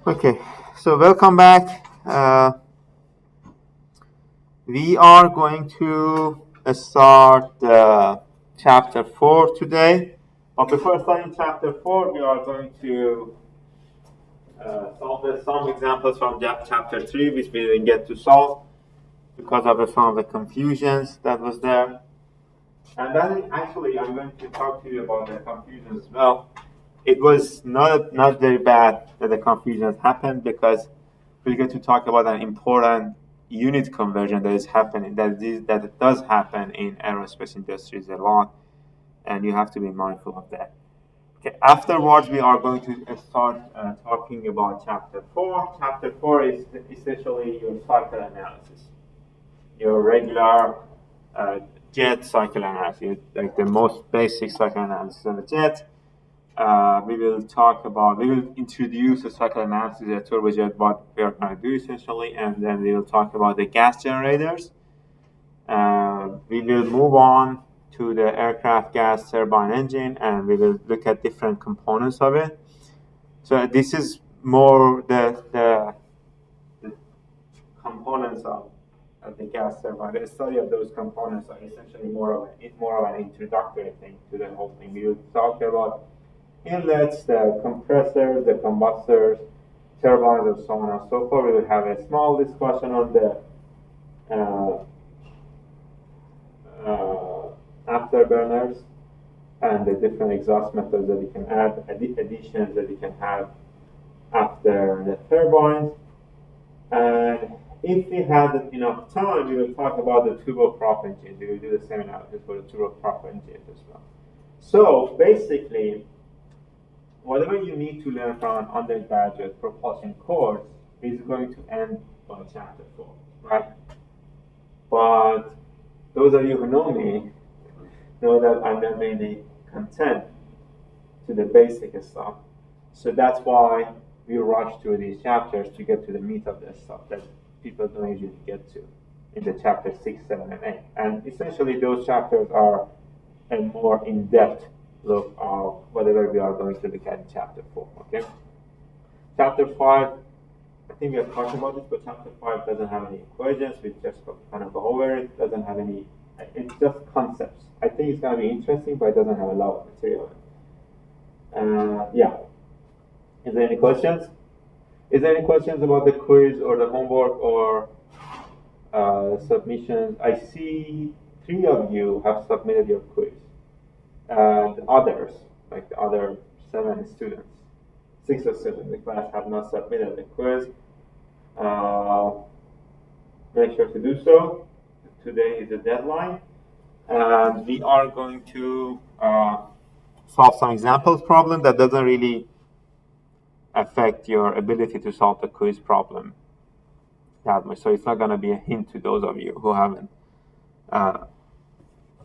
Okay, so welcome back. We are going to start chapter 4 today. But before starting chapter 4, we are going to solve some examples from chapter 3, which we didn't get to solve because of some of the confusions that was there. And then actually, I'm going to talk to you about the confusion as well. It was not very bad that the confusions happened because we get to talk about an important unit conversion that is happening, that it does happen in aerospace industries a lot, and you have to be mindful of that. Okay. Afterwards, we are going to start talking about chapter 4. Chapter 4 is essentially your cycle analysis, your regular jet cycle analysis, like the most basic cycle analysis of a jet. We will introduce a cycle analysis at turbojet, what we are going to do essentially, and then we will talk about the gas generators. We will move on to the aircraft gas turbine engine, and we will look at different components of it. So this is more the components of the gas turbine. The study of those components are essentially more of an introductory thing to the whole thing. We will talk about inlets, the compressors, the combustors, turbines, and so on and so forth. We will have a small discussion on the afterburners and the different exhaust methods that you can add, additions that you can have after the turbines. And if we had enough time, we will talk about the turboprop engine. We will do the same analysis for the turboprop engine as well. So basically, whatever you need to learn from an undergraduate propulsion course is going to end by chapter 4, right? But those of you who know me know that I'm not really content to the basic stuff. So that's why we rush through these chapters to get to the meat of the stuff that people don't usually get to in the chapter 6, 7, and 8. And essentially those chapters are a more in-depth look of whatever we are going to look at in chapter 4, okay? Chapter 5, I think we have talked about this, but chapter 5 doesn't have any equations. We just kind of go over it. Doesn't have any, it's just concepts. I think it's going to be interesting, but it doesn't have a lot of material. Yeah. Is there any questions? Is there any questions about the quiz or the homework or submissions? I see 3 of you have submitted your quiz. And others, like the other 7 students, 6 or 7 in the class have not submitted the quiz. Make sure to do so. Today is the deadline. And we are going to solve some examples problem that doesn't really affect your ability to solve the quiz problem that much. So it's not going to be a hint to those of you who haven't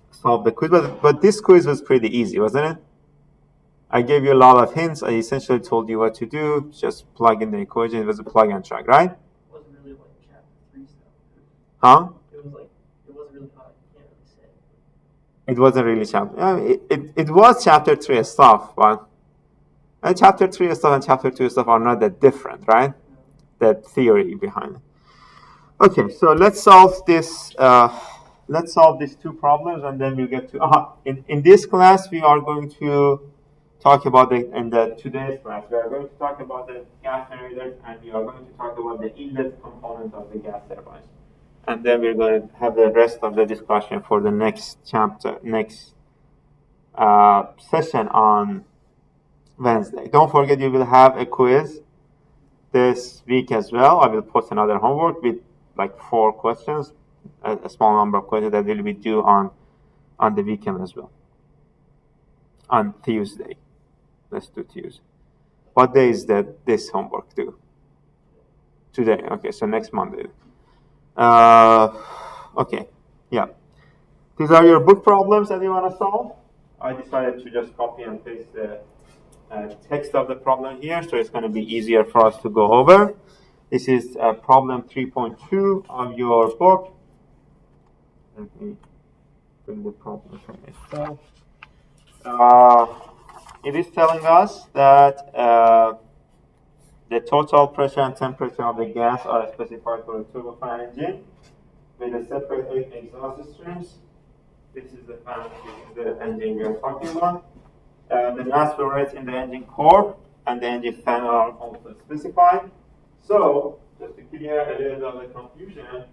solved the quiz. But this quiz was pretty easy, wasn't it? I gave you a lot of hints. I essentially told you what to do. Just plug in the equation. It was a plug and track, right? It wasn't really like chapter 3 stuff. Huh? It wasn't really hard. I can't really say. It wasn't really chapter. It was chapter 3 stuff, but chapter 3 stuff and chapter 2 stuff are not that different, right? The theory behind it. Okay, so let's solve this. Let's solve these 2 problems, and then we'll get to. In this class, we are going to talk about today's class. We are going to talk about the gas generators, and we are going to talk about the inlet component of the gas turbines. And then we're going to have the rest of the discussion for the next chapter, next session on Wednesday. Don't forget you will have a quiz this week as well. I will post another homework with like 4 questions, a small number of questions that will be due on the weekend as well. On Tuesday. Let's do Tuesday. What day is this homework due? Today. Okay, so next Monday. Okay, yeah. These are your book problems that you want to solve. I decided to just copy and paste the text of the problem here, so it's going to be easier for us to go over. This is problem 3.2 of your book. Let me bring the problem from itself. It is telling us that the total pressure and temperature of the gas are specified for a turbofan engine with a separate exhaust streams. This is the fan, this is the engine we are talking about. The mass flow rates in the engine core and the engine fan are also specified. So, just to clear a little bit of the confusion,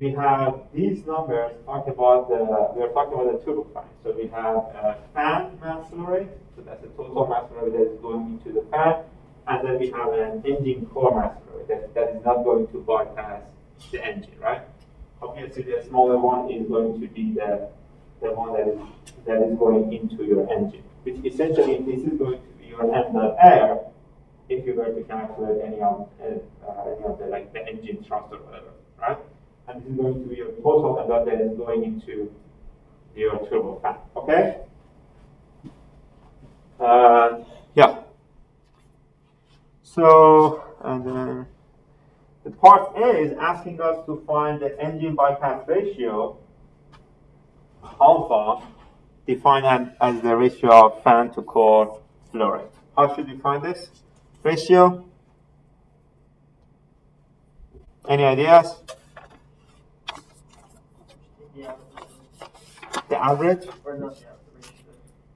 we have these numbers talk about we are talking about the turbofan. So we have a fan mass flow rate, so that's the total mass flow rate that is going into the fan, and then we have an engine core mass flow rate that is not going to bypass the engine, right? Obviously, the smaller one is going to be the one that is going into your engine, which essentially this is going to be your end air if you were to calculate any of the like the engine thrust or whatever, right? And this is going to be your total end that is going into your turbofan. Okay? Yeah. So, and then the part A is asking us to find the engine bypass ratio, alpha, defined as the ratio of fan to core flow rate. How should we find this ratio? Any ideas? The average? Or not the average,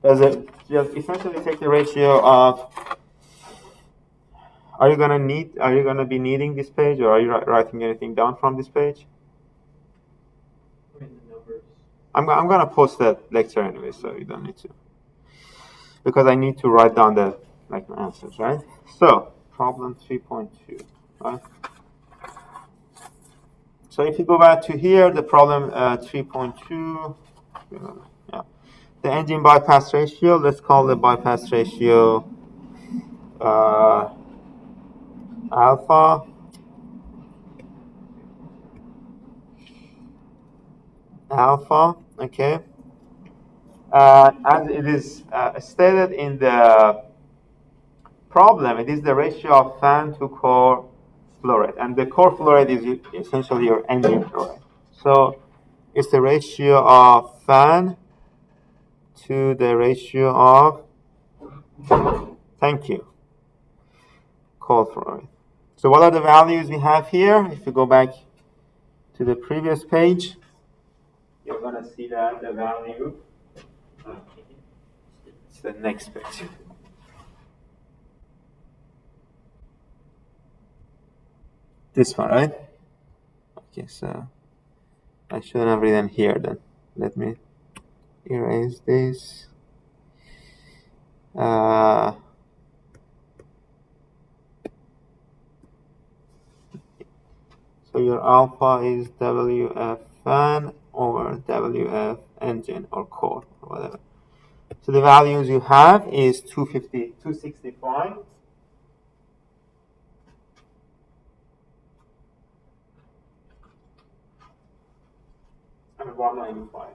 Does it just essentially take the ratio of? Are you gonna be needing this page, or are you writing anything down from this page? the numbers. I'm gonna post that lecture anyway, so you don't need to, because I need to write down the answers, right? So problem 3.2, right? So if you go back to here, the problem 3.2, yeah, the engine bypass ratio. Let's call the bypass ratio alpha. Alpha, okay. As it is stated in the problem, it is the ratio of fan to core flow rate, and the core flow rate is essentially your engine flow rate. So it's the ratio of fan to the ratio of, thank you, core flow rate. So what are the values we have here? If you go back to the previous page, you're going to see that the value, it's the next page. This one, right? Okay, so I shouldn't have written here then. Let me erase this. So your alpha is WF fan over WF engine or core or whatever. So the values you have is 265. And 195.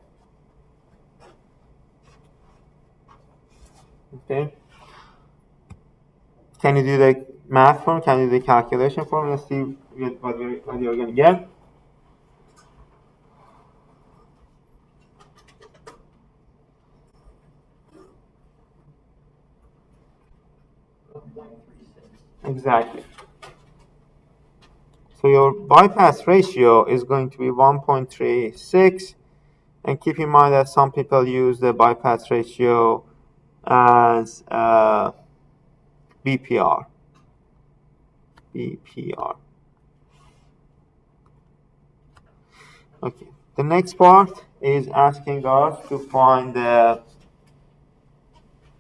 Okay. Can you do the math form? Can you do the calculation form? Let's see what you're going to get. Exactly. So your bypass ratio is going to be 1.36. And keep in mind that some people use the bypass ratio as BPR. BPR. Okay. The next part is asking us to find the,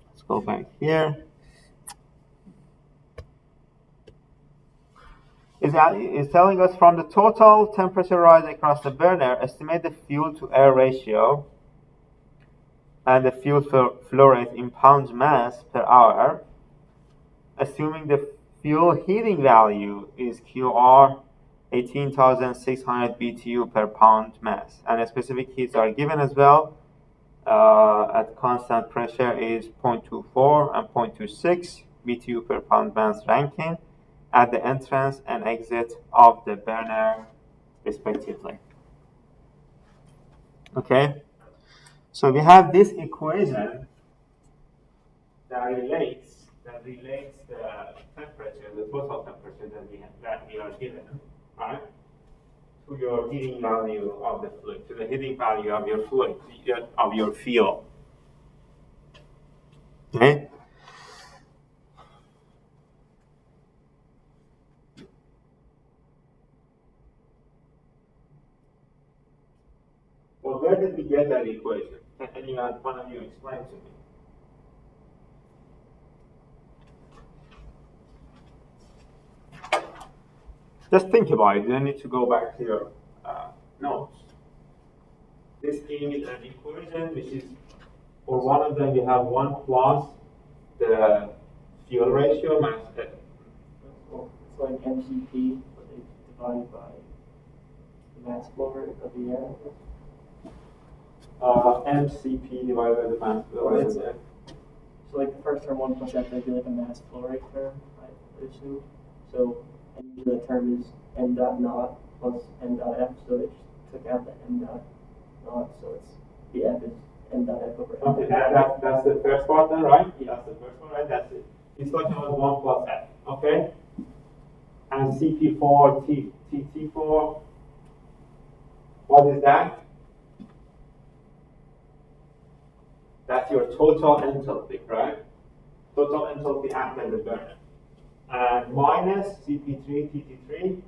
let's go back here. Is telling us from the total temperature rise across the burner, estimate the fuel to air ratio and the fuel flow rate in pounds mass per hour, assuming the fuel heating value is QR 18,600 BTU per pound mass, and specific heats are given as well. At constant pressure is 0.24 and 0.26 BTU per pound mass Rankine at the entrance and exit of the burner, respectively. Okay, so we have this equation that relates that relates the temperature, the total temperature that we are given, right, to your heating value of the fluid, to the heating value of your fluid, of your fuel. Okay. Well, where did we get that equation? Can any one of you explain to me? Just think about it. You don't need to go back to your notes. This is an equation which is, for one of them, we have 1 plus the fuel ratio mass. It's like MCP, but they divide by the mass flow rate of the air. MCP divided by the mass flow rate. So like the first term 1 plus F, that'd be like a mass flow rate term, I assume. So and usually the term is m dot naught plus m dot F, so they just took out the m dot naught, so it's the F is m dot F over m. Okay, that's the first part then, right? Yeah. That's the first one, right? That's it. It's talking about 1 plus F, okay? And CP4, TT4, what is that? That's your total enthalpy, right? Total enthalpy after the burn. And minus CP3, TT3,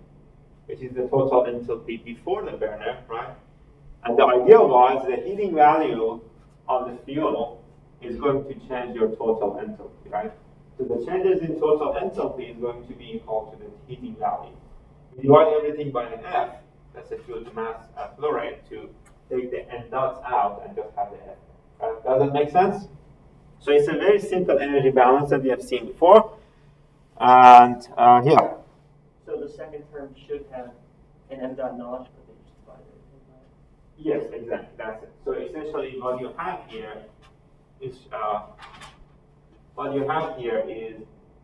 which is the total enthalpy before the burner, right? And the idea was the heating value of the fuel is going to change your total enthalpy, right? So the changes in total enthalpy is going to be equal to the heating value. You divide everything by an F, that's the fuel to mass flow rate, to take the n dots out and just have the F. Does that make sense? So it's a very simple energy balance that we have seen before. And yeah. So the second term should have an m dot naught, but they just divided it by. Yes, exactly. That's it. So essentially, what you have here is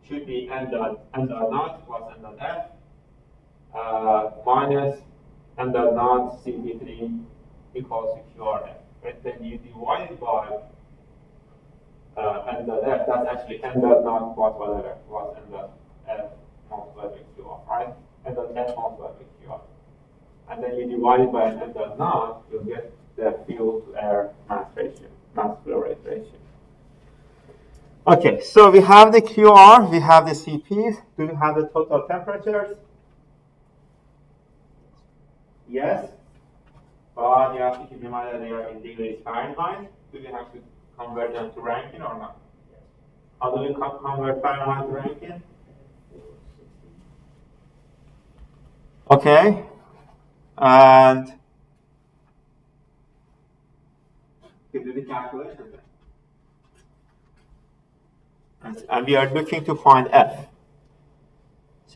should be n dot naught plus n dot F minus n dot naught CP3 equals to QRF. Right? Then you divide it by n dot F. That's actually n dot naught plus whatever plus n dot F multiplied by QR, right? N dot F multiplied by QR. And then you divide it by n dot naught, you'll get the fuel to air mass ratio, mass flow rate ratio. Okay, so we have the QR, we have the CPs. Do we have the total temperatures? Yes. But you have to keep in mind that they are in degrees Fahrenheit. Do we have to convert them to Rankine or not? Yes. How do we convert Fahrenheit to Rankine? Okay. And we do the calculation then. And we are looking to find F.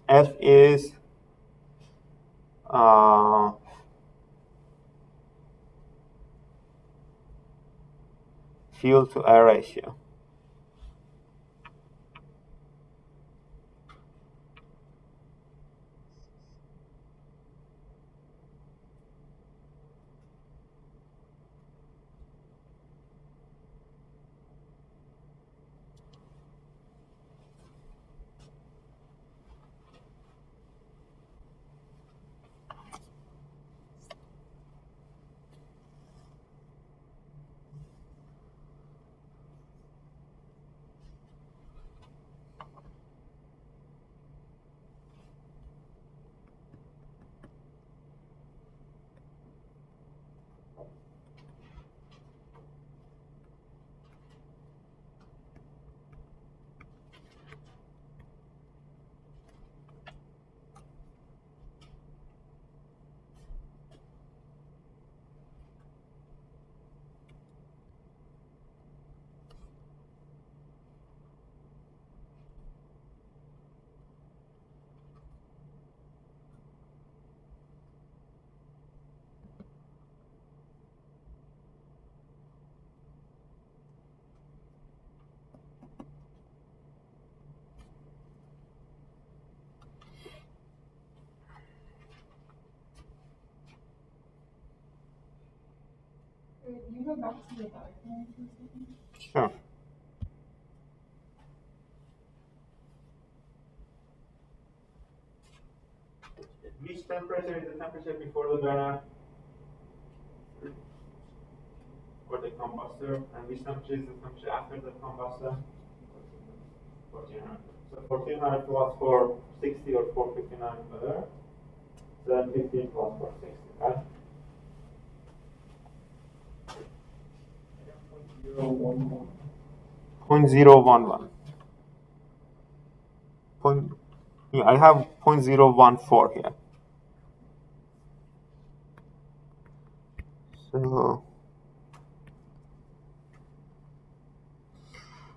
F is fuel to air ratio. You go back to the diagram for a second? Sure. temperature is the temperature before the burner? For the combustor, and which temperature is the temperature after the combustor? 1400. So 1400 plus 460 or 459 better. So then 15 plus 460, right? 0.011. Yeah, I have 0.014 here. So,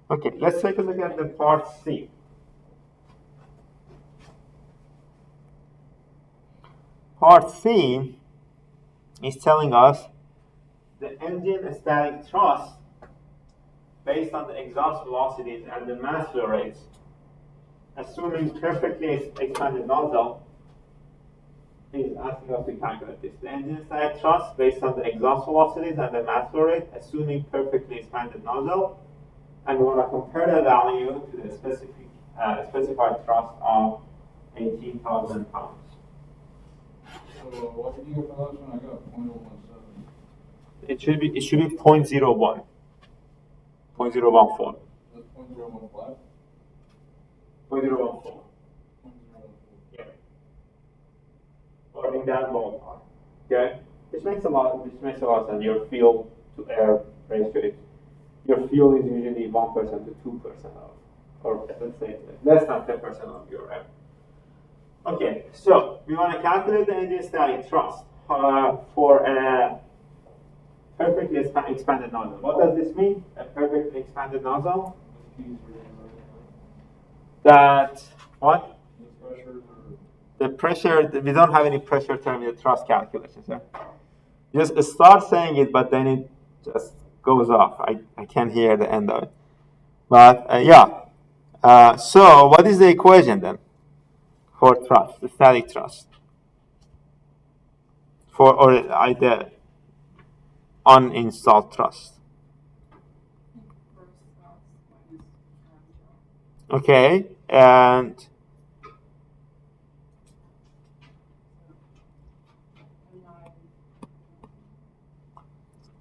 okay, let's take a look at the part C. Part C is telling us the engine static thrust based on the exhaust velocities and the mass flow rates, assuming perfectly expanded nozzle, is asking us to calculate this. The engine static thrust based on the exhaust velocities and the mass flow rate, assuming perfectly expanded nozzle, and we want to compare the value to the specified thrust of 18,000 pounds. So what did you get for last one? I got 0.017. It should be 0.01. 0.014. That's 0.015? 0.014. Yeah. Or in that ballpark. Okay? Which makes a lot of sense. Your fuel to air ratio. Your fuel is usually 1% to 2% of, or let's say less than 10% of your air. Okay, so we want to calculate the engine static thrust for a perfectly expanded nozzle. What does this mean? A perfectly expanded nozzle? That what? The pressure. We don't have any pressure term in the thrust calculations. Yeah? Just start saying it, but then it just goes off. I can't hear the end of it. But yeah. So what is the equation then for thrust, the static thrust? Or the uninstalled thrust. Okay, and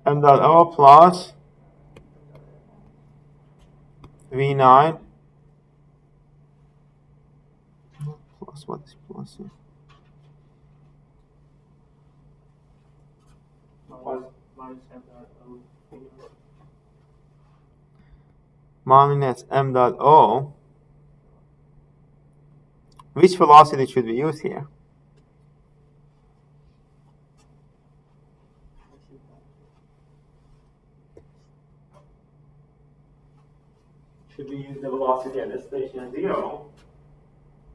m dot O plus V9 plus what is plus here? Minus m dot O. Which velocity should we use here? Should we use the velocity at the station 0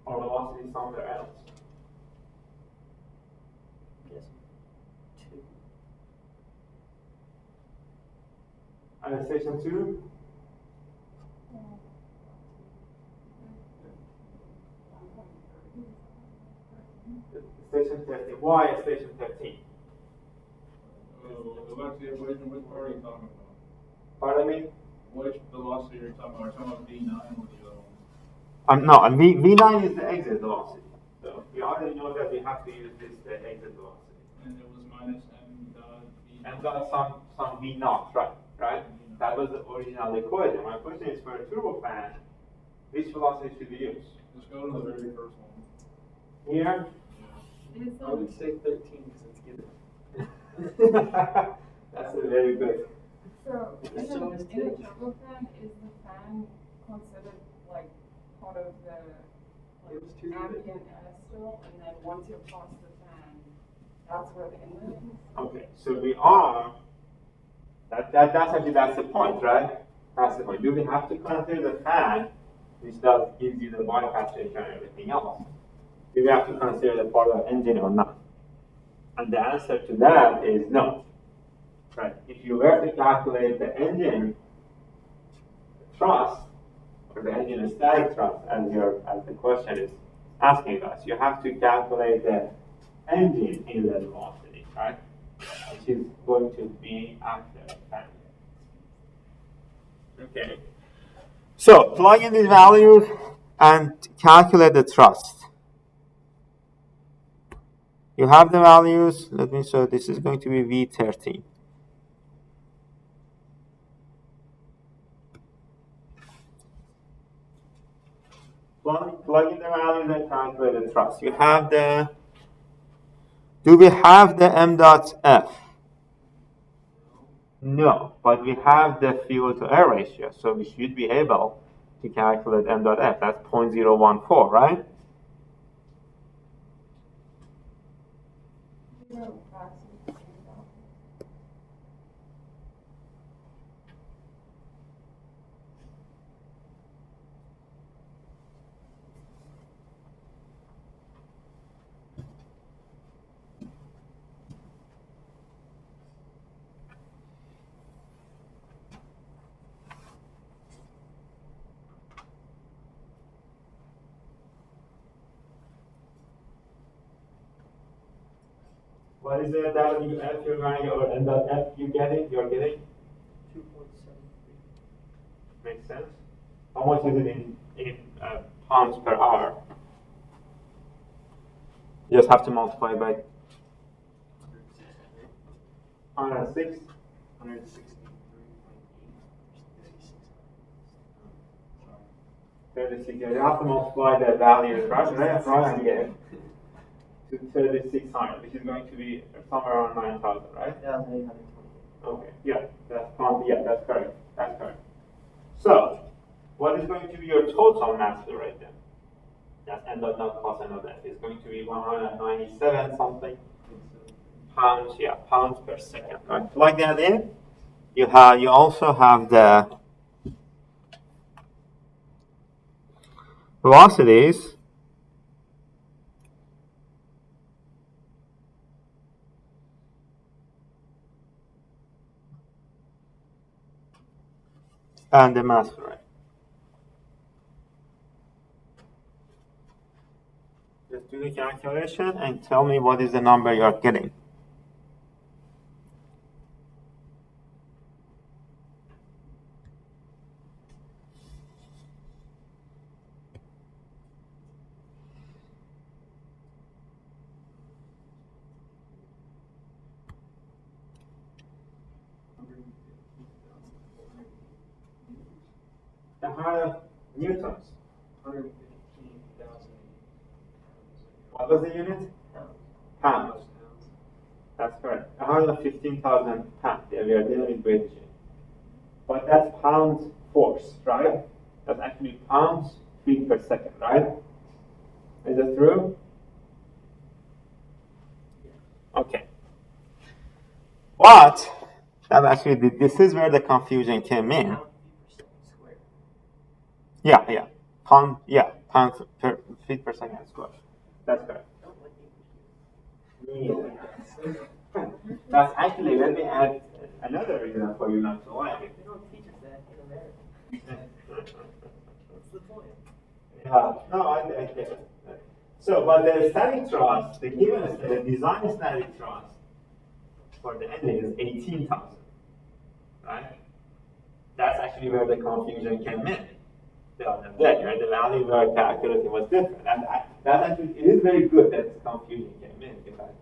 or velocity somewhere else? Yes. 2. At station 2? Station 13. Why at station 13? Go back to the equation. Which part are you talking about? Pardon me? Which velocity are you talking about? Are you talking about V9 or the other one? No, and V9 is the exit velocity. So we already know that we have to use this the exit velocity. And it was minus m dot V. And got some V naught, right? That was the original equation. My question is for a turbofan, which velocity should we use? Let's go to the very first one. Here? I would say 13 because it's given. That's a very good. So, in a turbofan, is the fan considered like part of the ambient air still? And then once you're past the fan, that's where the inlet is? Okay, so we are. That's the point, right? That's the point. Do we have to consider the fan, which gives you the bypass ratio and everything else? Do we have to consider the part of the engine or not? And the answer to that is no. Right? If you were to calculate the engine thrust or the engine static thrust, as the question is asking us, you have to calculate the engine inlet velocity, right? Which is going to be after fan. Okay. So plug in these values and calculate the thrust. You have the values. Let me, so this is going to be V13. Plug in the values and calculate the thrust. You have the, do we have the m dot f? No, but we have the fuel to air ratio, so we should be able to calculate m dot f. That's 0.014, right? What is the WF you're going, or m dot f you're getting? 2.73. Makes sense. How much is it in pounds per hour? You just have to multiply by 106. 36. You have to multiply the values, right? Right again. To 3,600, which is going to be somewhere around 9,000, right? Yeah, 820. Okay, yeah, that's correct. That's correct. So, what is going to be your total mass flow rate then? That's m dot not cos n of that. It's going to be 197 something pounds, yeah, pounds per second. Right? Plug that in. You also have the velocities. And the mass flow rate. Just do the calculation and tell me what is the number you're getting. The 100 newtons. 115,000. What was the unit? Pounds. That's correct. 115,000 pounds. Yeah, we are dealing with British. But that's pounds force, right? That's actually pounds feet per second, right? Is that true? Okay. But that actually, this is where the confusion came in. Yeah. Pounds per feet per second square. That's correct. Yeah. That's actually, let me add another reason for you not to like it. They don't teach us that in America. What's the point? Yeah, no, I get it. So, but the static thrust, the design static thrust for the engine is 18,000, right? That's actually where the confusion came in. The other day, right? The value we were calculating was different. And that actually, it is very good that the confusion came in because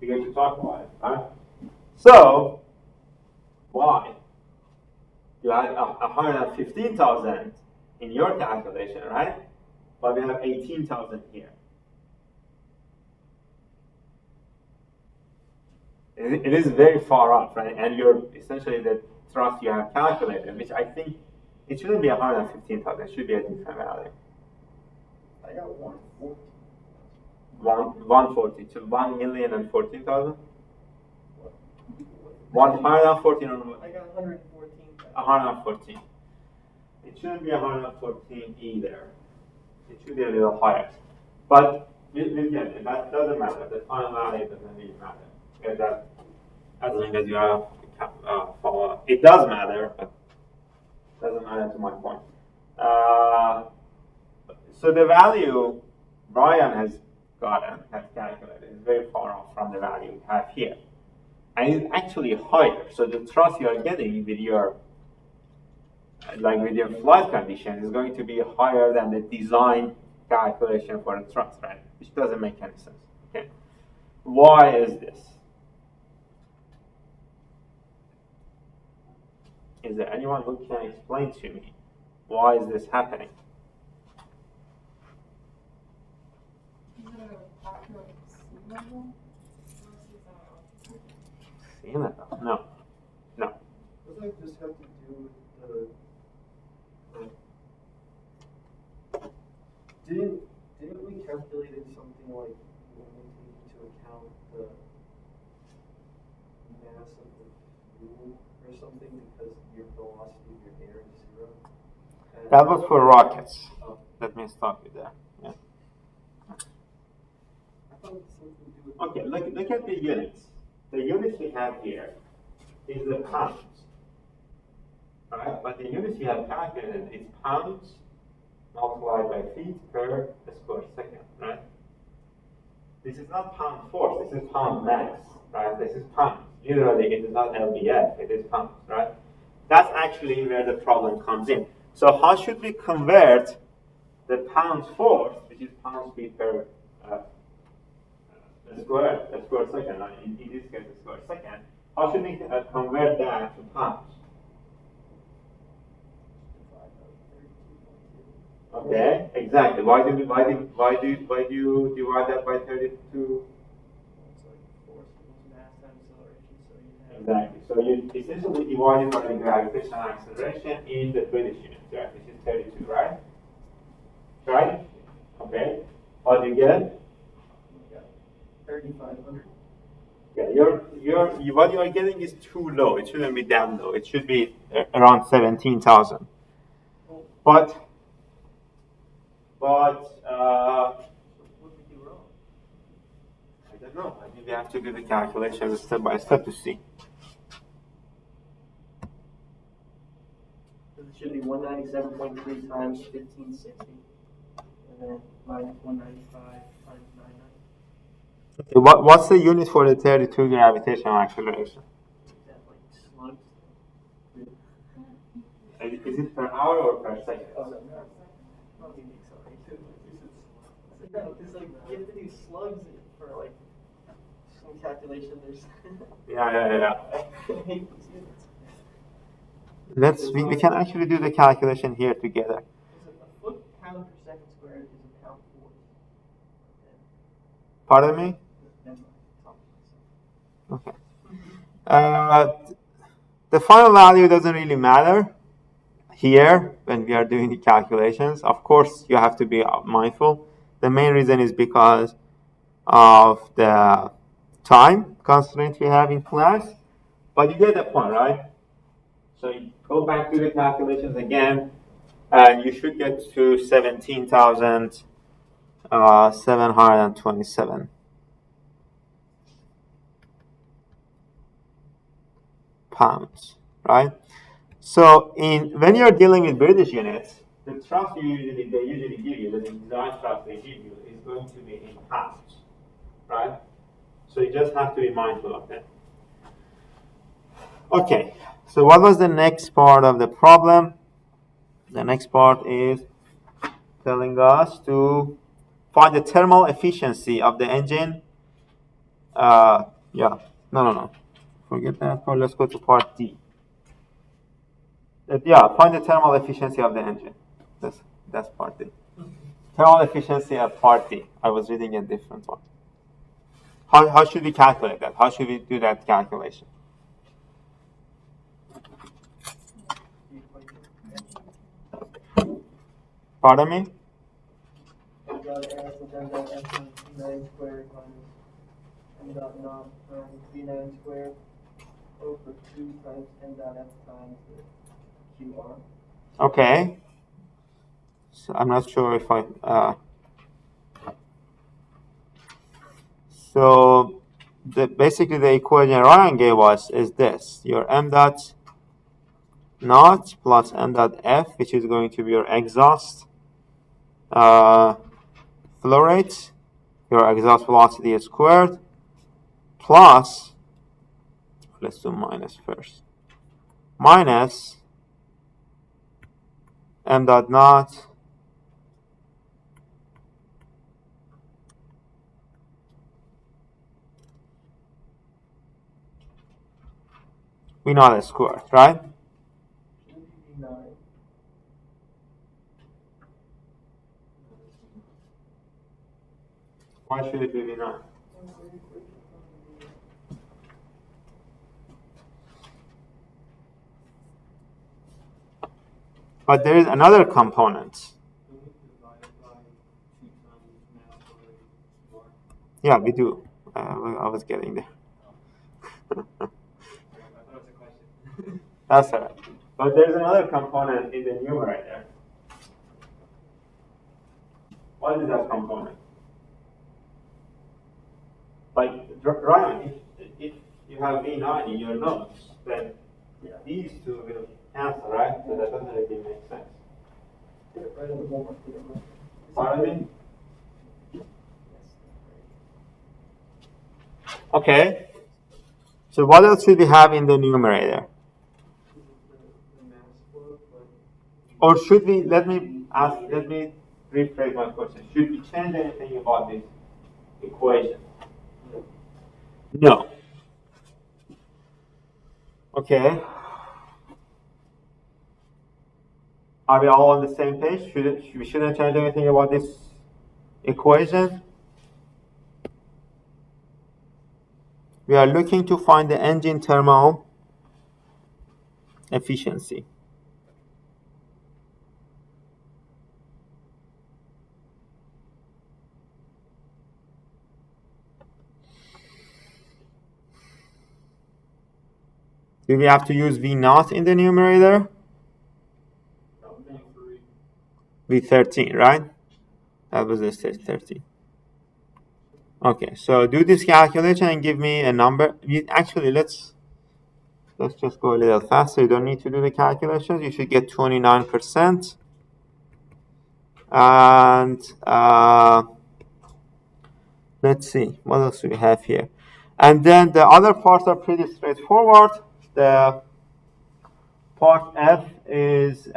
we get to talk about it, right? So, why? You had 115,000 in your calculation, right? But we have 18,000 here. It is very far off, right? And you're essentially the thrust you have calculated, which I think it shouldn't be 115,000. It should be a different value. I got 140. 140 to 1,014,000. 114 or I got 114. 114. It shouldn't be 114 either. It should be a little higher. But we'll get it. That doesn't matter. The final value doesn't really matter. Because that, as long as you have follow, it does matter, but it doesn't matter to my point. So the value Brian has calculated is very far off from the value we have here. And it's actually higher. So the thrust you are getting with your flight condition is going to be higher than the design calculation for the thrust, right? Which doesn't make any sense. Okay. Why is this? Is there anyone who can explain to me why is this happening? Is it a factor of sea level? Sea level? No. No. Doesn't it just have to do with the didn't we calculate it something like when we take into account the mass of the fuel or something because your velocity of your air is 0? And That was for rockets. Oh, Let me stop you there. Yeah. I thought it was something to do with Okay, look at the units. The units we have here is the pounds. Right? But the units we have calculated is pounds multiplied by feet per square second, right? This is not pound force, this is pound mass, right? This is pounds. Usually it is not lbf, it is pounds, right? That's actually where the problem comes in. So how should we convert the pounds force, which is pounds feet per square second, in this case a square second, how should we convert that to pounds? Okay, exactly. Why do you divide that by 32? It's like force equals mass times acceleration, so you have. Exactly. So you essentially divide it by the gravitational acceleration in the British units, right? Which is 32, right? Right? Okay. What do you get? 3,500. Yeah, what you are getting is too low. It shouldn't be that low. It should be around 17,000. But What did you do wrong? I don't know. I think we have to do the calculations step by step to see. So it should be 197.3 times 1560, and then minus 195 times 99. Okay, what's the unit for the 32 gravitational acceleration? Is that like slugs? Is it per hour or per second? Oh, no. Not the acceleration. It's like you have to do slugs for like some calculation. There's. Yeah. I hate these units. We can actually do the calculation here together. A foot pound per second squared is a pound force. Pardon me? Okay. The final value doesn't really matter here when we are doing the calculations. Of course, you have to be mindful. The main reason is because of the time constraint we have in class. But you get the point, right? So you go back to the calculations again, and you should get to 17,727 pounds, right? So when you're dealing with British units, the thrust they usually give you, the design thrust they give you, is going to be in pounds, right? So you just have to be mindful of that. Okay, so what was the next part of the problem? The next part is telling us to find the thermal efficiency of the engine. No. Forget that part. Let's go to part D. Find the thermal efficiency of the engine. That's part D. Thermal efficiency of part D. I was reading a different one. How should we calculate that? How should we do that calculation? Pardon me? M dot S and then dot S times V9 squared minus M dot naught times V9 squared over 2 times M dot F times the QR. Okay. So I'm not sure if so basically the equation Ryan gave us is this: your M dot naught plus M dot F, which is going to be your exhaust flow rate, your exhaust velocity squared, plus, let's do minus first, minus M dot naught V naught squared, right? Shouldn't be V9. Why should it be V naught? But there is another component. Yeah, we do. I was getting there. That's all right. But there's another component in the numerator. What is that component? Like, Ryan, if you have V9 in your notes, then these two will cancel, right? So that doesn't really make sense. Put it right in the homework. Pardon me? Okay. So what else should we have in the numerator? Or should we, let me rephrase my question. Should we change anything about this equation? No. Okay. Are we all on the same page? We shouldn't change anything about this equation? We are looking to find the engine thermal efficiency. Do we have to use V naught in the numerator? V13, right? That was the 13. Okay, so do this calculation and give me a number. Actually, let's just go a little faster. You don't need to do the calculations. You should get 29%. And let's see, what else do we have here? And then the other parts are pretty straightforward. The part F is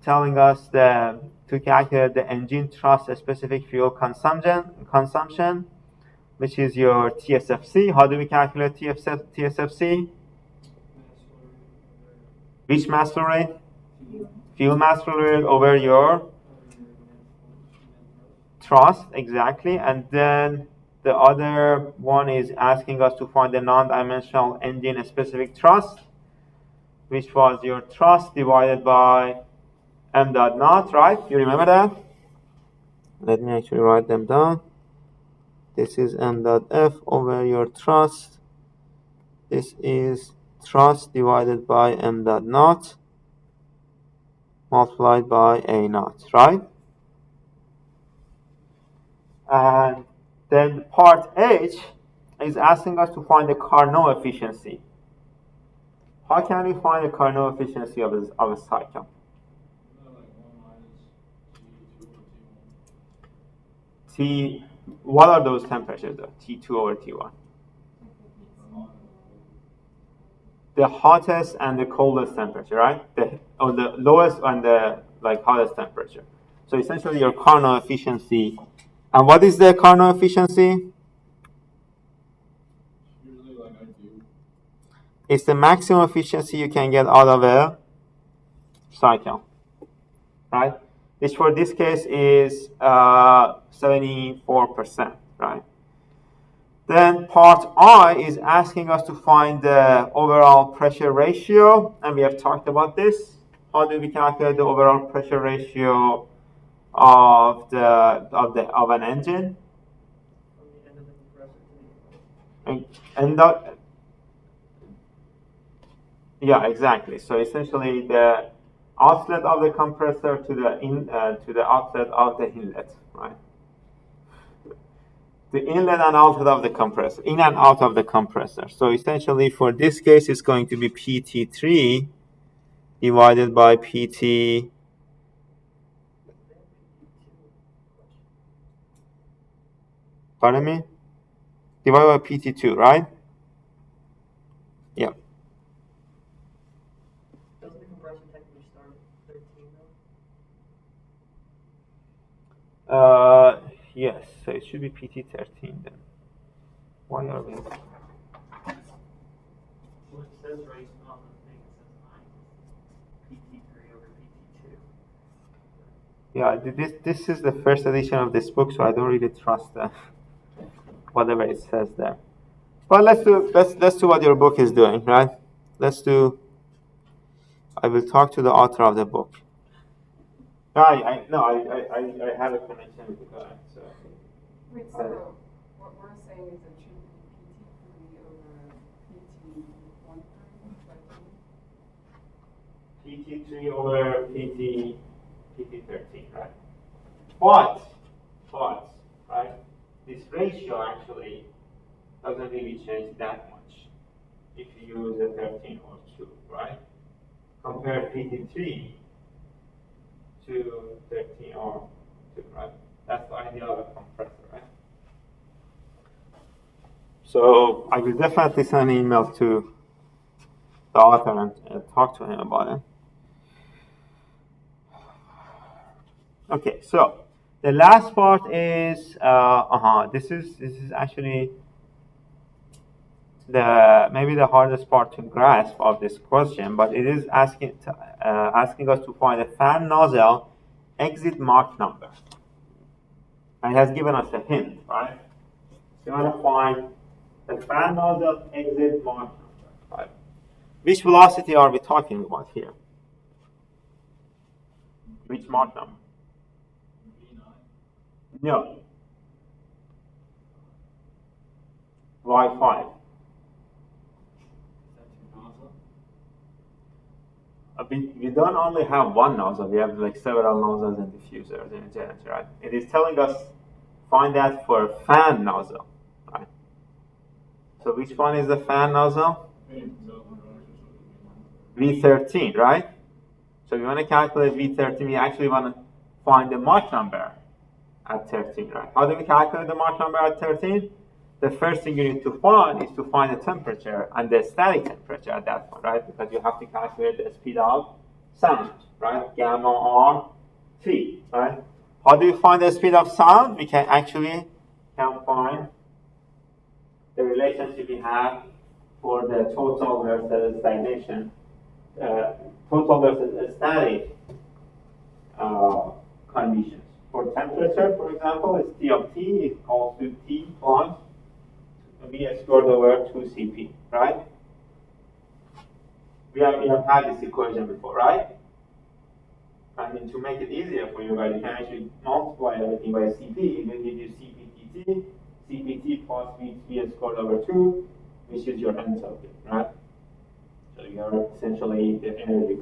telling us to calculate the engine thrust specific fuel consumption, which is your TSFC. How do we calculate TSFC? Which mass flow rate? Fuel mass flow rate over your thrust, exactly. And then the other one is asking us to find the non-dimensional engine specific thrust, which was your thrust divided by m dot naught, right? You remember that? Let me actually write them down. This is m dot f over your thrust. This is thrust divided by m dot naught multiplied by a naught, right? And then part H is asking us to find the Carnot efficiency. How can we find the Carnot efficiency of a cycle? What are those temperatures though? T2 over T1? The hottest and the coldest temperature, right? The lowest and the hottest temperature. So essentially your Carnot efficiency. And what is the Carnot efficiency? Usually like I do. It's the maximum efficiency you can get out of a cycle, right? Which for this case is 74%, right? Then part I is asking us to find the overall pressure ratio, and we have talked about this. How do we calculate the overall pressure ratio of an engine? Yeah, exactly. So essentially, the outlet of the compressor to the outlet of the inlet, right? The inlet and outlet of the compressor, in and out of the compressor. So essentially, for this case, it's going to be PT3 divided by PT. Pardon me? Divided by PT2, right? Yeah. Doesn't the compressor technically start at 13 though? Yes, so it should be PT13 then. Why are we? What? says right on the thing, it says PT3 over PT2. Yeah, this is the first edition of this book, so I don't really trust whatever it says there. But let's do what your book is doing, right? I will talk to the author of the book. I have a connection with the guy. So. Wait, so what we're saying is it should be PT3 over PT1 13? PT3 over PT13, right? But, right, this ratio actually doesn't really change that much if you use a 13 or 2, right? Compare PT3 to 13 or 2, right? That's the idea of a compressor, right? So I will definitely send an email to the author and talk to him about it. Okay, so the last part is this is actually maybe the hardest part to grasp of this question, but it is asking us to find a fan nozzle exit Mach number. And it has given us a hint, right? So you want to find the fan nozzle exit Mach number, right? Which velocity are we talking about here? Which Mach number? No. Y5. We don't only have one nozzle, we have like several nozzles and diffusers in a generator, right? It is telling us find that for fan nozzle, right? So which one is the fan nozzle? V13, right? So we want to calculate V13, we actually want to find the Mach number at 13, right? How do we calculate the Mach number at 13? The first thing you need to find is to find the temperature and the static temperature at that point, right? Because you have to calculate the speed of sound, right? Gamma R T, right? How do you find the speed of sound? We can find the relationship we have for the total versus stagnation, total versus static conditions. For temperature, for example, it's T of T is equal to T plus V squared over 2Cp, right? We have had this equation before, right? I mean, to make it easier for you guys, you can actually multiply everything by Cp. It will give you CPT plus V squared over 2, which is your enthalpy, right? So you are essentially the energy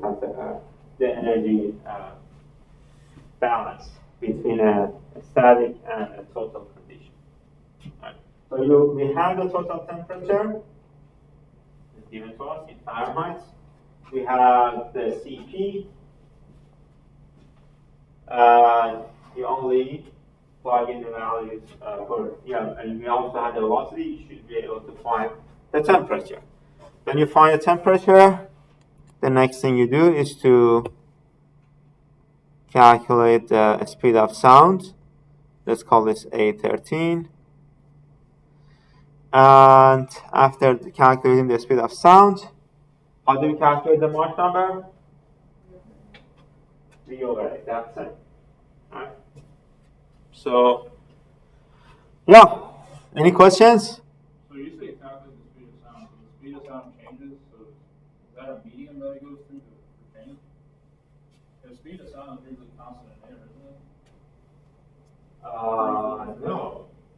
balance between a static and a total condition. Right. So we have the total temperature given to us in Fahrenheit. We have the Cp. You only plug in the values and we also have the velocity. You should be able to find the temperature. When you find the temperature, the next thing you do is to calculate the speed of sound. Let's call this A13. And after calculating the speed of sound, how do we calculate the Mach number? V over A, that's it. All right. So, yeah. Any questions? So you say calculate the speed of sound. So the speed of sound changes. So is that a medium that it goes through to change? The speed of sound is usually constant in air, isn't it? No,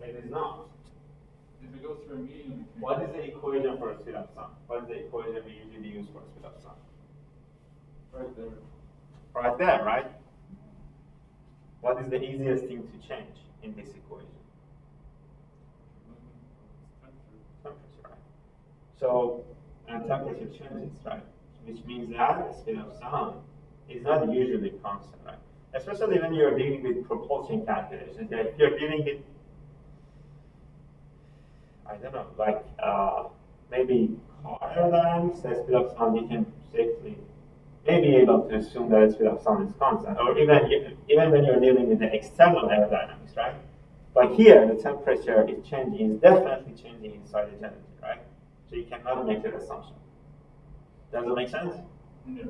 it is not. If it goes through a medium, What is the equation for speed of sound? What is the equation we usually use for speed of sound? right there. Right there, right? What is the easiest thing to change in this equation? Temperature, right? So, and temperature changes, right? Which means that the speed of sound is not usually constant, right? Especially when you're dealing with propulsion calculations. If you're dealing with, I don't know, like maybe car aerodynamics, the speed of sound, you can safely be able to assume that the speed of sound is constant, or even when you're dealing with the external aerodynamics, right? But here, the temperature is changing, is definitely changing inside the generator, right? So you cannot make that assumption. Does that make sense? Yeah.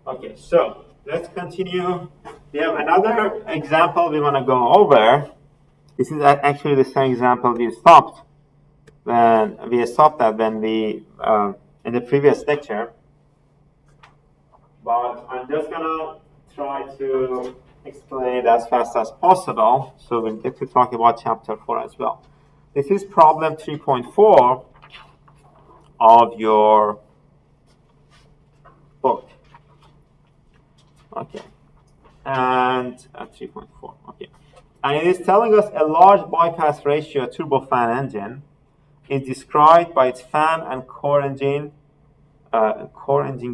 Okay, so let's continue. We have another example we want to go over. This is actually the same example we stopped at when we in the previous lecture. But I'm just gonna try to explain it as fast as possible, so we'll get to talk about chapter 4 as well. This is problem 3.4 of your book. Okay, and 3.4. Okay, and it is telling us a large bypass ratio turbofan engine is described by its fan and core engine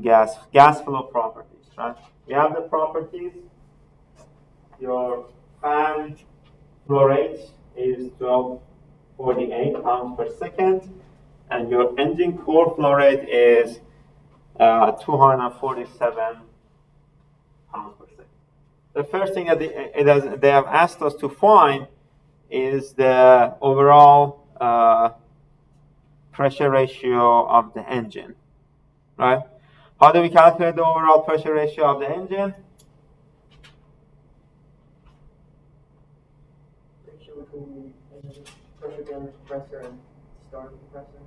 gas flow properties. Right? We have the properties. Your fan flow rate is 1248 pounds per second, and your engine core flow rate is 247 pounds per second. The first thing that they have asked us to find is the overall pressure ratio of the engine, right? How do we calculate the overall pressure ratio of the engine? Ratio between pressure down compressor and start compressor.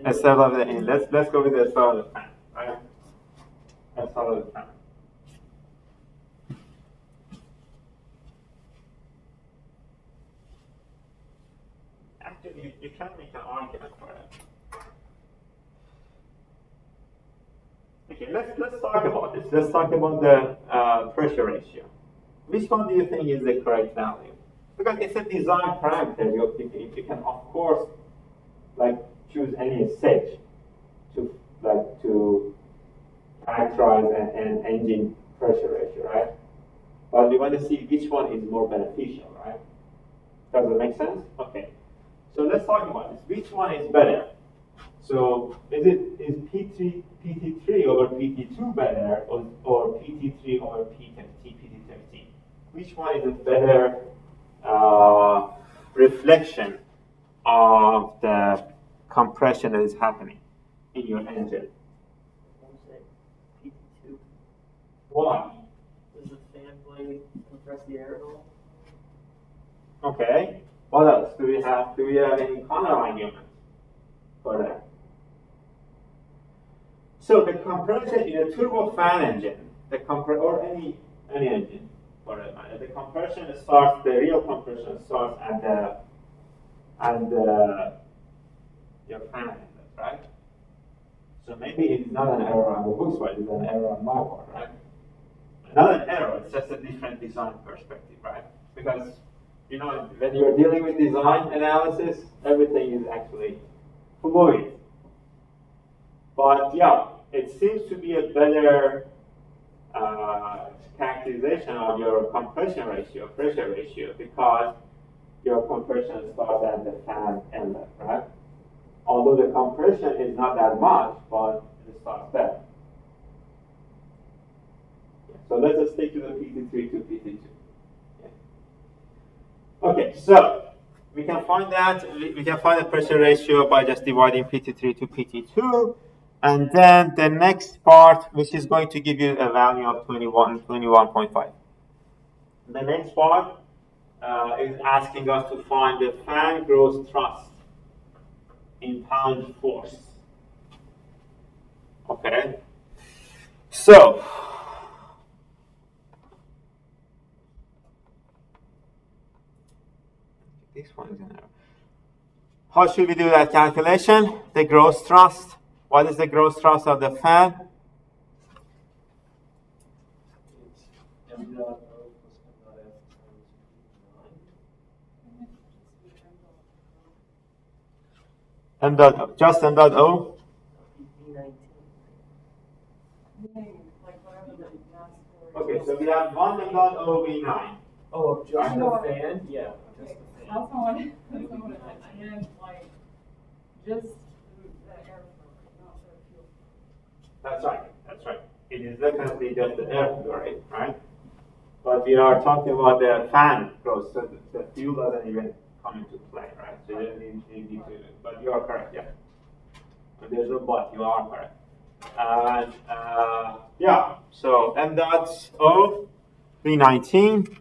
Let's start with the end. Let's go with the start of the fan, right? Let's start with the fan. Actually, you can make an argument for it. Okay, let's talk about this. Let's talk about the pressure ratio. Which one do you think is the correct value? Because it's a design parameter. You can of course choose any stage to characterize an engine pressure ratio, right? But we want to see which one is more beneficial, right? Does it make sense? Okay. So let's talk about this. Which one is better? So is PT3 over PT2 better, or PT3 over PT13? Which one is a better reflection of the compression that is happening in your engine? I would say PT2. Why? Does the fan blade compress the air at all? Okay. What else do we have? Do we have any counter arguments for that? So the compression in a turbofan engine, or any engine for that matter, the real compression starts at your fan inlet, right? So maybe it's not an error on the book's part, it's an error on my part, right? Not an error, it's just a different design perspective, right? Because when you're dealing with design analysis, everything is actually fluid. But yeah, it seems to be a better characterization of your compression ratio, pressure ratio, because your compression starts at the fan inlet, right? Although the compression is not that much, but it starts there. So let's just stick to the PT3 to PT2. Okay, so we can find the pressure ratio by just dividing PT3 to PT2, and then the next part, which is going to give you a value of 21.5. The next part is asking us to find the fan gross thrust in pound force. Okay, so this one is an error. How should we do that calculation? The gross thrust. What is the gross thrust of the fan? It's M dot O plus M dot F times Just M dot O? PT19. Okay, so we have 1 M dot O V9. Oh, just the fan? Yeah, just the fan. That's not what it I meant, just the airflow, not the fuel. That's right. It is definitely just the air flow rate, right? But we are talking about the fan growth, so the fuel doesn't even come into play, right? So you don't need to, but you are correct, yeah. And there's no but, you are correct. And yeah, so m dot O 319.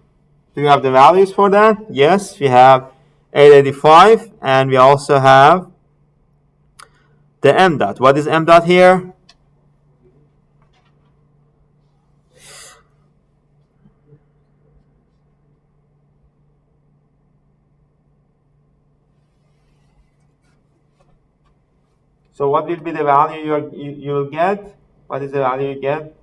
Do you have the values for that? Yes, we have 885, and we also have the m dot. What is m dot here? So what will be the value you will get? What is the value you get?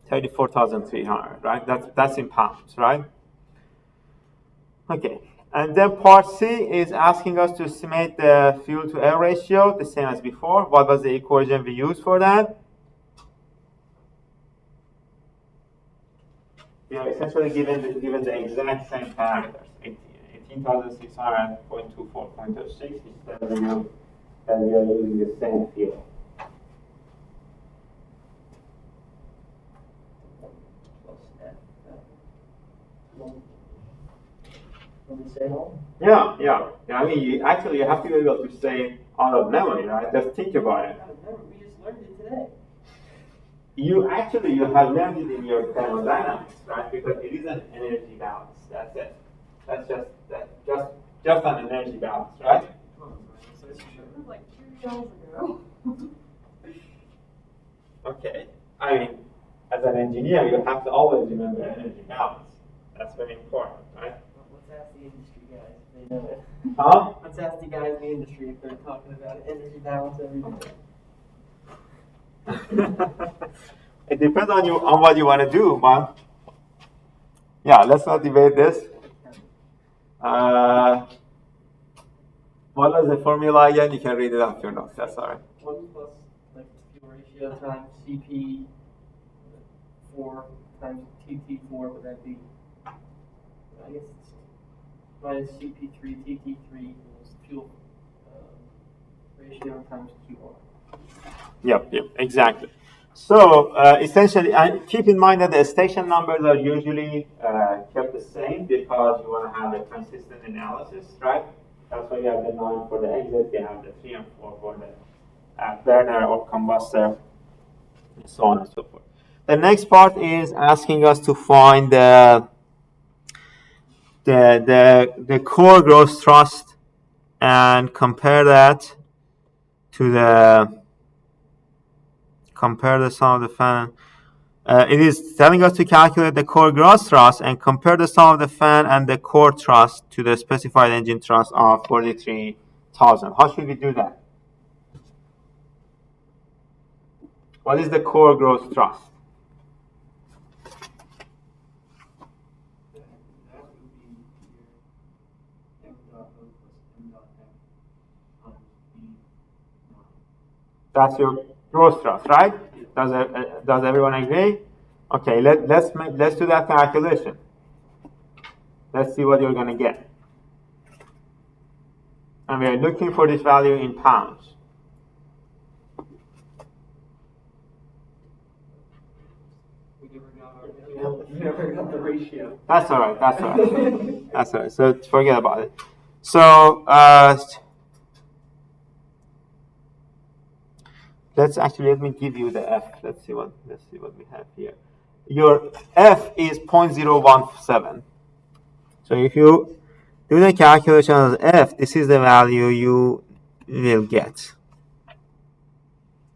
34,300, right? That's in pounds, right? Okay. And then part C is asking us to estimate the fuel to air ratio, the same as before. What was the equation we used for that? We are essentially given the exact same parameters, 18,600.24.06 is the value that we are using the same fuel. Yeah. I mean, you have to be able to say it out of memory, right? Just think about it. We just learned it today. You have learned it in your thermodynamics, right? Because it is an energy balance. That's it. That's just an energy balance, right? It was like 2 years ago. Okay. I mean, as an engineer, you have to always remember energy balance. That's very important, right? Let's ask the industry guys if they know it. Huh? Let's ask the guys in the industry if they're talking about energy balance every day. It depends on what you want to do, but yeah, let's not debate this. What was the formula again? You can read it off your notes. That's all right. 1 plus like fuel ratio times CP 4 times TT4, would that be? I guess it's minus CP3 TT3 equals fuel ratio times QR. Yep, exactly. So essentially, and keep in mind that the station numbers are usually kept the same because you want to have a consistent analysis, right? That's why you have the 9 for the exit, you have the 3 and 4 for the burner or combustor, and so on and so forth. The next part is asking us to find the core gross thrust and compare that to compare the sum of the fan. It is telling us to calculate the core gross thrust and compare the sum of the fan and the core thrust to the specified engine thrust of 43,000. How should we do that? What is the core gross thrust? That's your gross thrust, right? Does everyone agree? Okay, let's do that calculation. Let's see what you're going to get. And we are looking for this value in pounds. We never got the ratio. That's all right. That's all right. So forget about it. So let me give you the F. Let's see what we have here. Your F is 0.017. So if you do the calculation of F, this is the value you will get.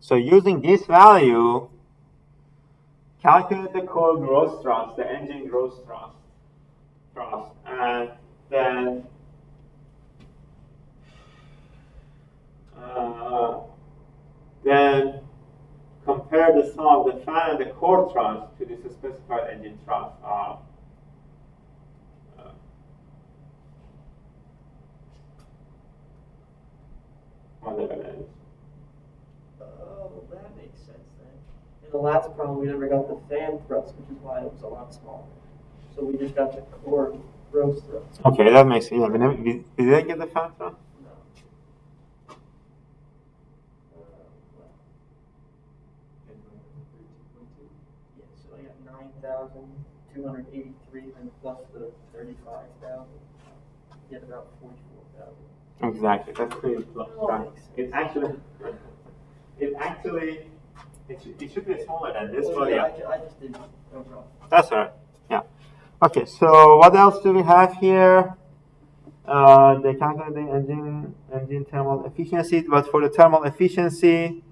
So using this value, calculate the core gross thrust, the engine gross thrust, and then compare the sum of the fan and the core thrust to this specified engine thrust of whatever it is. Oh, that makes sense then. In the last problem, we never got the fan thrust, which is why it was a lot smaller. So we just got the core gross thrust. Okay, that makes sense. Yeah, we didn't get the fan thrust? No. 41,283, and plus the 35,000, you get about 44,000. Exactly, that's pretty close. Oh, Right? makes sense. It should be smaller than this, Well, but yeah, yeah. I just did overall. That's all right. Yeah. Okay. So what else do we have here? They calculate the engine thermal efficiency, but for the thermal efficiency,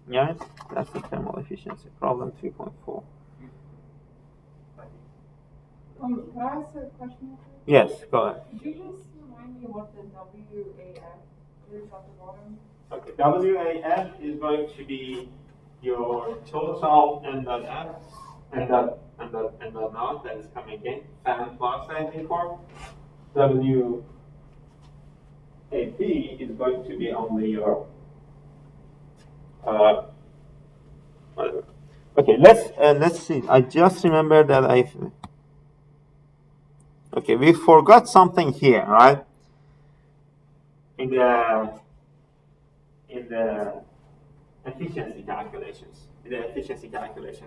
yes, that's the thermal efficiency problem 3.4. Can I ask a question? Yes, go ahead. Could you just remind me what the WAF is at the bottom? Okay, WAF is going to be your total M.F M.0 that is coming in, fan plus engine core. WAP is going to be only your whatever. Okay, let's see. I just remember that okay, we forgot something here, right? In the efficiency calculations,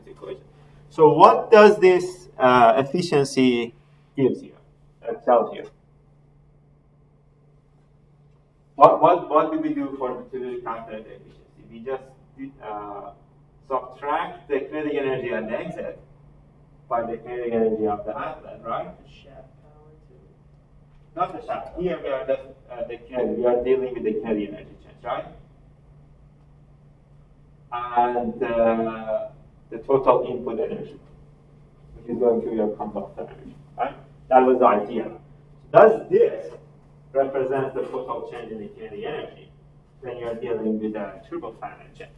equation. So what does this efficiency gives you? Tells you. What do we do to calculate the efficiency? We just subtract the kinetic energy at the exit by the kinetic energy of the outlet, right? The shaft power too. Not the shaft. Here we are just we are dealing with the kinetic energy change, right? And the total input energy, which is going to be your conductor energy, right? That was the idea. Does this represent the total change in the kinetic energy? Then you're dealing with a turbofan engine.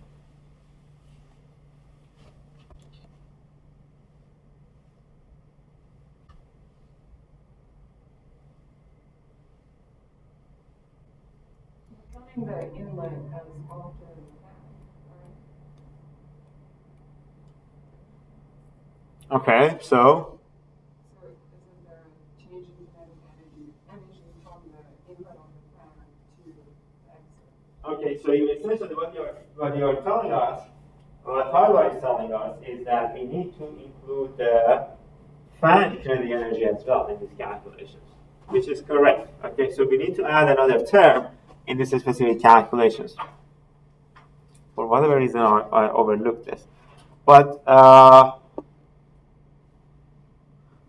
Counting the inlet as often as right? Okay, so So isn't there a change in kinetic energy from the inlet on the fan to the exit? okay, so you essentially what you're telling us, what Tyler is telling us, is that we need to include the fan kinetic energy as well in these calculations, which is correct. Okay, so we need to add another term in this specific calculations. For whatever reason, I overlooked this. But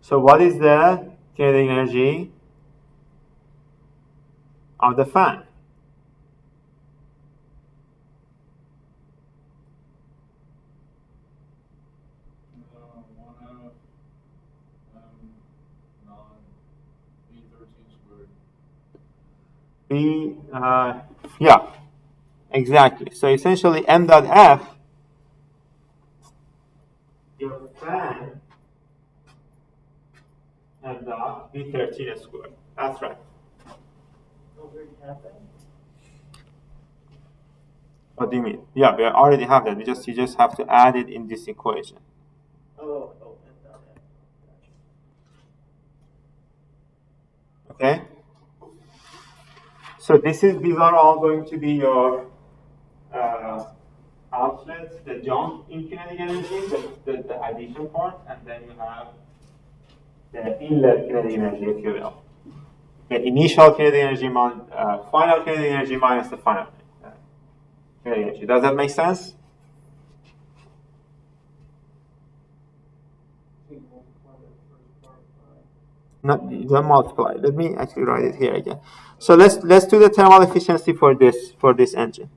so what is the kinetic energy of the fan? Yeah, exactly. So essentially M.F, your fan M.B 13 squared. That's right. Don't we already have that? What do you mean? Yeah, we already have that. You just have to add it in this equation. Oh, and that. Gotcha. Okay. So these are all going to be your outlets, the jump in kinetic energy, the addition part, and then you have the inlet kinetic energy, if you will. The initial kinetic energy, final kinetic energy minus the final kinetic energy. Does that make sense? Not the multiply. Let me actually write it here again. So let's do the thermal efficiency for this engine.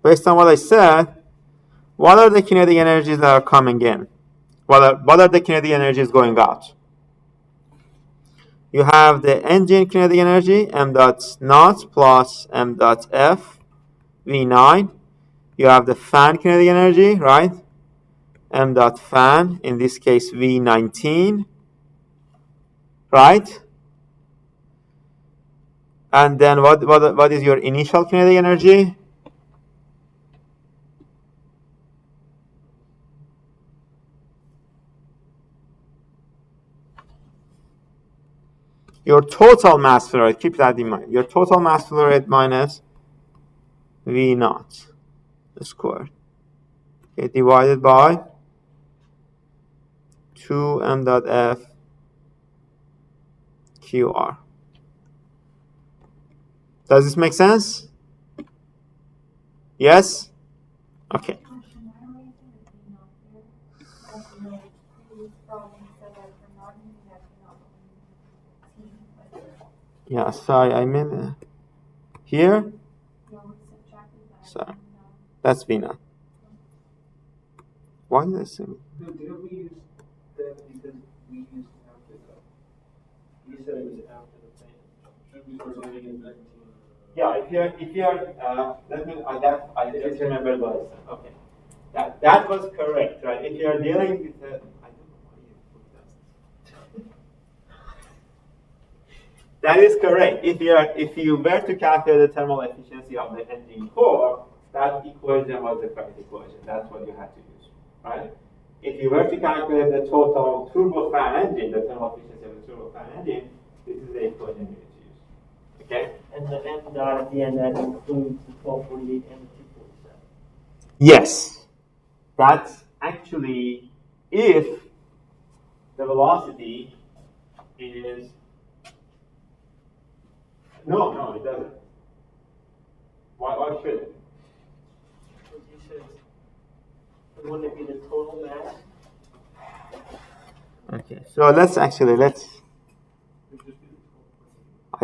Based on what I said, what are the kinetic energies that are coming in? What are the kinetic energies going out? You have the engine kinetic energy, m.0 plus m.f, V9. You have the fan kinetic energy, right? m.fan, in this case V19, right? And then what is your initial kinetic energy? Your total mass flow rate, keep that in mind. Your total mass flow rate minus V0 squared. Okay, divided by 2 m dot f QR. Does this make sense? Yes? Okay. Yeah, sorry, I meant here. Sorry, that's Vina. Why did I say? No, didn't we use that because we used after the, you said it was after the plan. Should we start doing it back to? Yeah, if you're, let me, I just remember what I said. Okay, that was correct, right? If you're dealing with the, I don't know why you put that. That is correct. If you were to calculate the thermal efficiency of the engine core, that equation was the correct equation. That's what you had to use, right? If you were to calculate the total turbofan engine, the thermal efficiency of the turbofan engine, this is the equation you need to use. Okay? And the M dot at the end, that includes the 1248 and the 247. Yes. That's actually if the velocity is... No, it doesn't. Why should it? Because you said, wouldn't it be the total mass? Okay, so let's I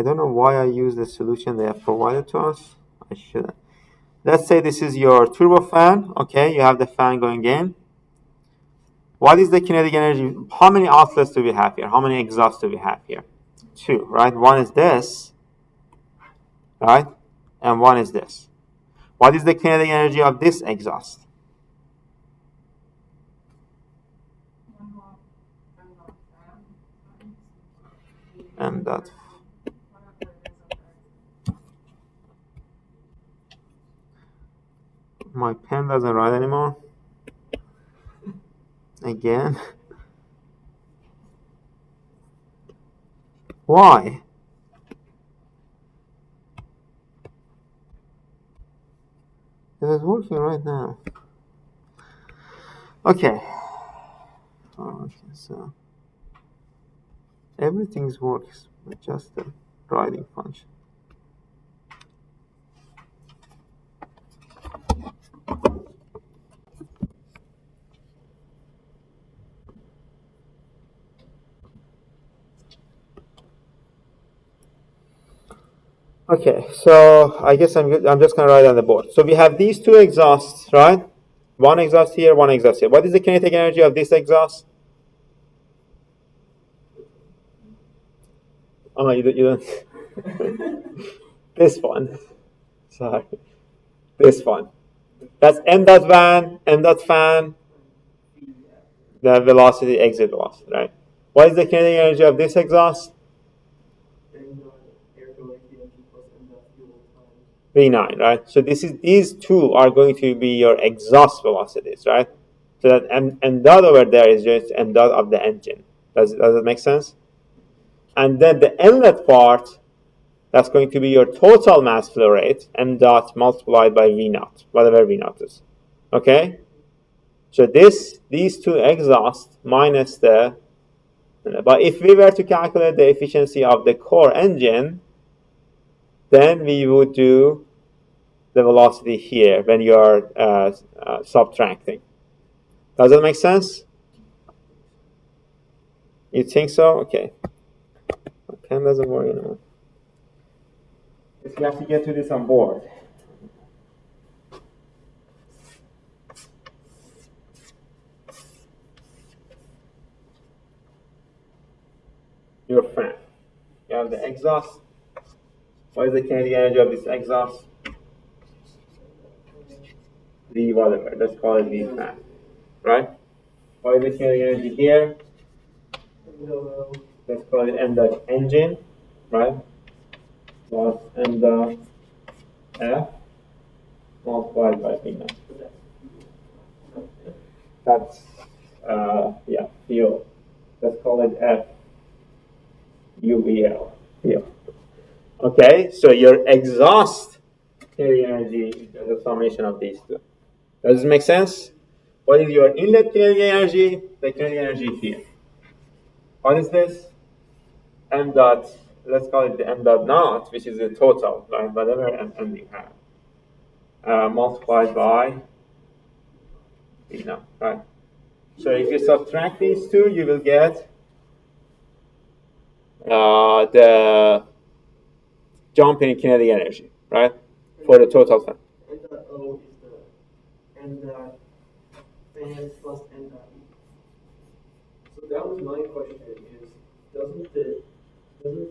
don't know why I use the solution they have provided to us. I shouldn't. Let's say this is your turbofan. Okay, you have the fan going in. What is the kinetic energy? How many outlets do we have here? How many exhausts do we have here? 2, right? One is this, right? And one is this. What is the kinetic energy of this exhaust? M dot. My pen doesn't write anymore. Again. Why? It is working right now. Okay. Okay, so everything works, but just the writing function. Okay, so I guess I'm just going to write on the board. So we have these 2 exhausts, right? One exhaust here, one exhaust here. What is the kinetic energy of this exhaust? Oh, you don't. This one. Sorry. This one. That's m dot van, m dot fan, the velocity, exit velocity, right? What is the kinetic energy of this exhaust? V9, right? So these 2 are going to be your exhaust velocities, right? So that m dot over there is just m dot of the engine. Does it make sense? And then the inlet part, that's going to be your total mass flow rate, m dot multiplied by v naught, whatever v naught is. Okay? So these 2 exhausts minus the... But if we were to calculate the efficiency of the core engine, then we would do the velocity here when you are subtracting. Does that make sense? You think so? Okay. My pen doesn't work anymore. We have to get to this on board. Your fan. You have the exhaust. What is the kinetic energy of this exhaust? V whatever. Let's call it V fan. Right? What is the kinetic energy here? Let's call it m dot engine. Right? Plus m dot F multiplied by V naught. That's fuel. Let's call it F UVL. Fuel. Okay, so your exhaust kinetic energy is the summation of these 2. Does this make sense? What is your inlet kinetic energy? The kinetic energy here. what is this? M dot, let's call it the M dot naught, which is the total, right? Whatever M you have, multiplied by V naught, right? So if you subtract these two, you will get the jump in kinetic energy, right? For the total fan. N dot O is the N dot fan plus N dot E. So that was my question, is doesn't the M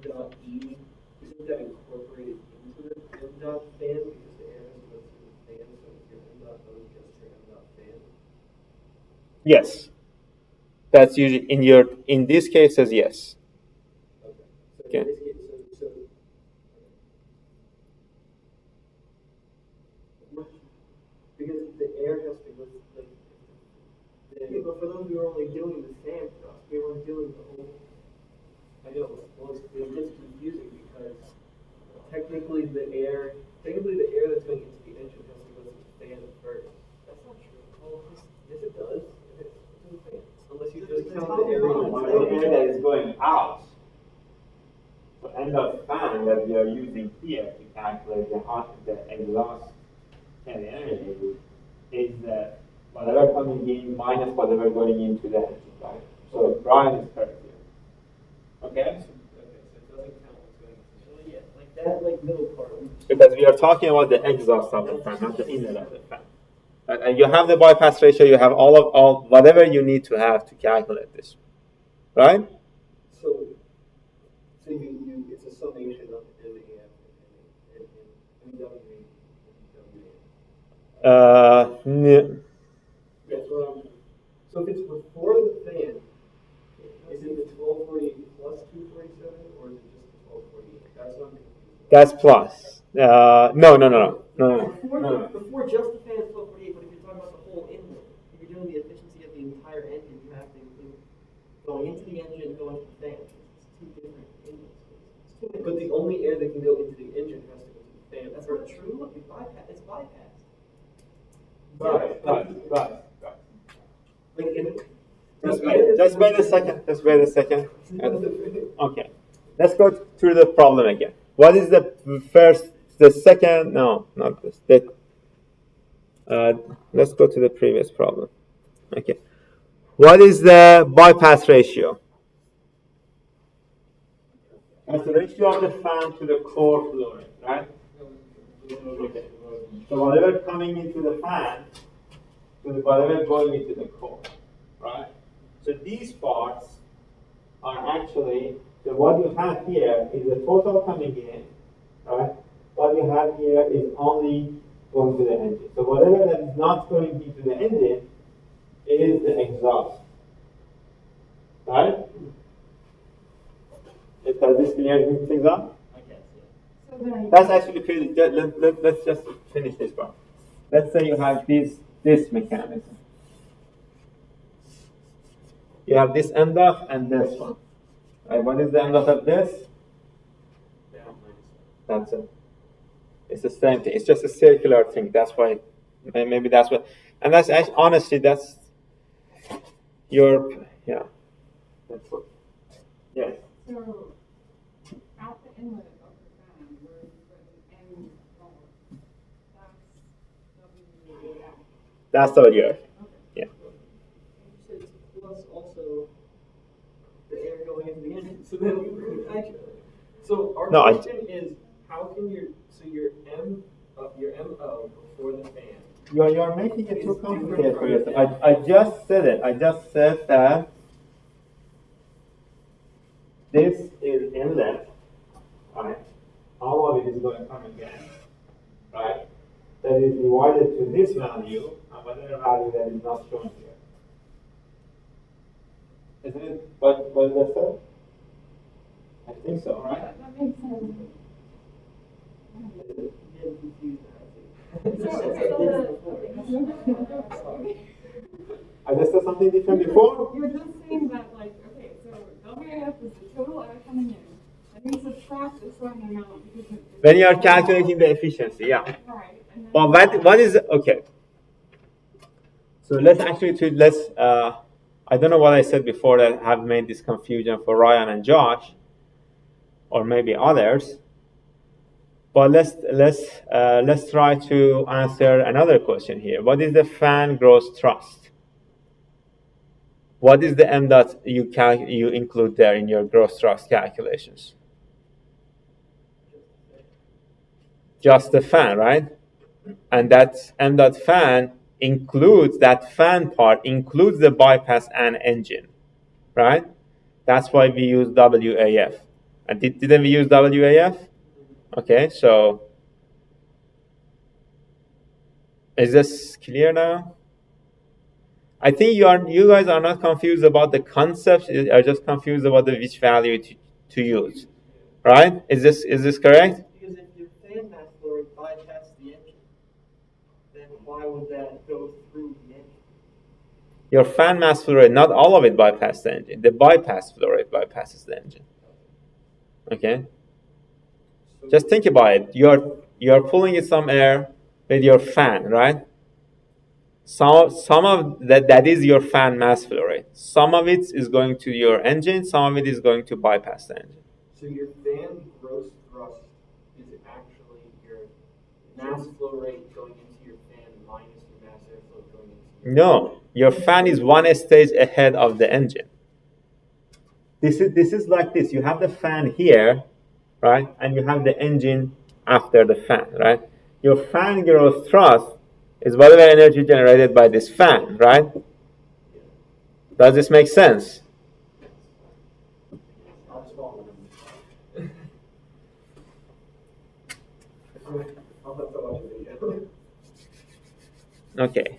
dot E, isn't that incorporated into the M dot fan because the air has to go through the fan, so if your M dot O is just your M dot fan? Yes. That's usually in this case as yes. Okay. So Okay. in this case, because the air has to go like Yeah, but for those who are only doing the fan thrust, we weren't doing the whole. I know, well, it gets confusing because technically the air that's going into the engine has to go through the fan first. That's not true. Oh, yes it does. It's the fan. Unless you It's just the count top the area. one. The air that is going out. So end of fan that we are using here to calculate the exhaust kinetic energy is that whatever coming in minus whatever going into the engine, right? So Brian is correct here. Okay? Okay, so it doesn't count what's going into So yeah, like that, like middle part. Because we are talking about the exhaust of the fan, not the inlet of the fan. And you have the bypass ratio, you have all whatever you need to have to calculate this, right? So you it's a summation of MAF and MWA. Yes, so if it's before the fan, is it the 1248 plus 247 or is it just the 1248? That's what I'm confused. That's plus. No. Before just the fan is 1248, but if you're talking about the whole inlet, if you're doing the efficiency of the entire engine, you have to include going into the engine and going to the fan. It's two different inlets. It's two inlets. But the only air that can go into the engine has to go to the fan. That's not true. Look, it's bypassed. Right. Like in Just wait a second. Okay. Let's go through the problem again. What is the second? No, not this. Let's go to the previous problem. Okay. What is the bypass ratio? That's the ratio of the fan to the core flow rate, right? Okay. So whatever coming into the fan, to whatever going into the core, right? So these parts are actually, so what you have here is the total coming in, right? What you have here is only going to the engine. So whatever that is not going into the engine is the exhaust, right? Does this clear things up? I guess, yeah. So then, That's actually pretty good. Let's just finish this part. Let's say you have this mechanism. You have this end off and this one. Right, what is the end off of this? That's it. It's the same thing. It's just a circular thing. That's why, maybe that's what. And that's actually, honestly, that's your, yeah. That's what. Yes. so at the inlet of the fan, where you put an end forward, that's WAF. That's the idea. Okay. Yeah. You said plus also the air going into the engine. So then so our No, question is how can your MO before the fan. You're making it too complicated for yourself. I just said it. I just said that this is inlet, right? All of it is going to come again, right? That is divided to this value and whatever value that is not shown here. Isn't it what that said? I think so, right? That makes sense. Getting confused, I just said something different before. You're just saying that, like, okay, so WAF is the total air coming in, and you subtract a certain amount because it's When you are calculating the efficiency, yeah. right. And then But what is okay? So let's I don't know what I said before that have made this confusion for Ryan and Josh, or maybe others. But let's try to answer another question here. What is the fan gross thrust? What is the m dot you include there in your gross thrust calculations? Just the fan, right? And that m dot fan includes, that fan part includes the bypass and engine, right? That's why we use WAF. And didn't we use WAF? Okay, so is this clear now? I think you guys are not confused about the concepts. You are just confused about which value to use, right? Is this correct? Because if your fan mass flow rate bypassed the engine, then why would that go through the engine? Your fan mass flow rate, not all of it bypasses the engine. The bypass flow rate bypasses the engine. Okay. Just think about it. You're pulling in some air with your fan, right? Some of that is your fan mass flow rate. Some of it is going to your engine. Some of it is going to bypass the engine. So your fan gross thrust is actually your mass flow rate going into your fan minus your mass airflow going into your No, your fan is one stage ahead of the engine. This is like this. You have the fan here, right? And you have the engine after the fan, right? Your fan gross thrust is whatever energy generated by this fan, right? Does this make sense? I'll just follow them. I'll have to watch a video. Okay.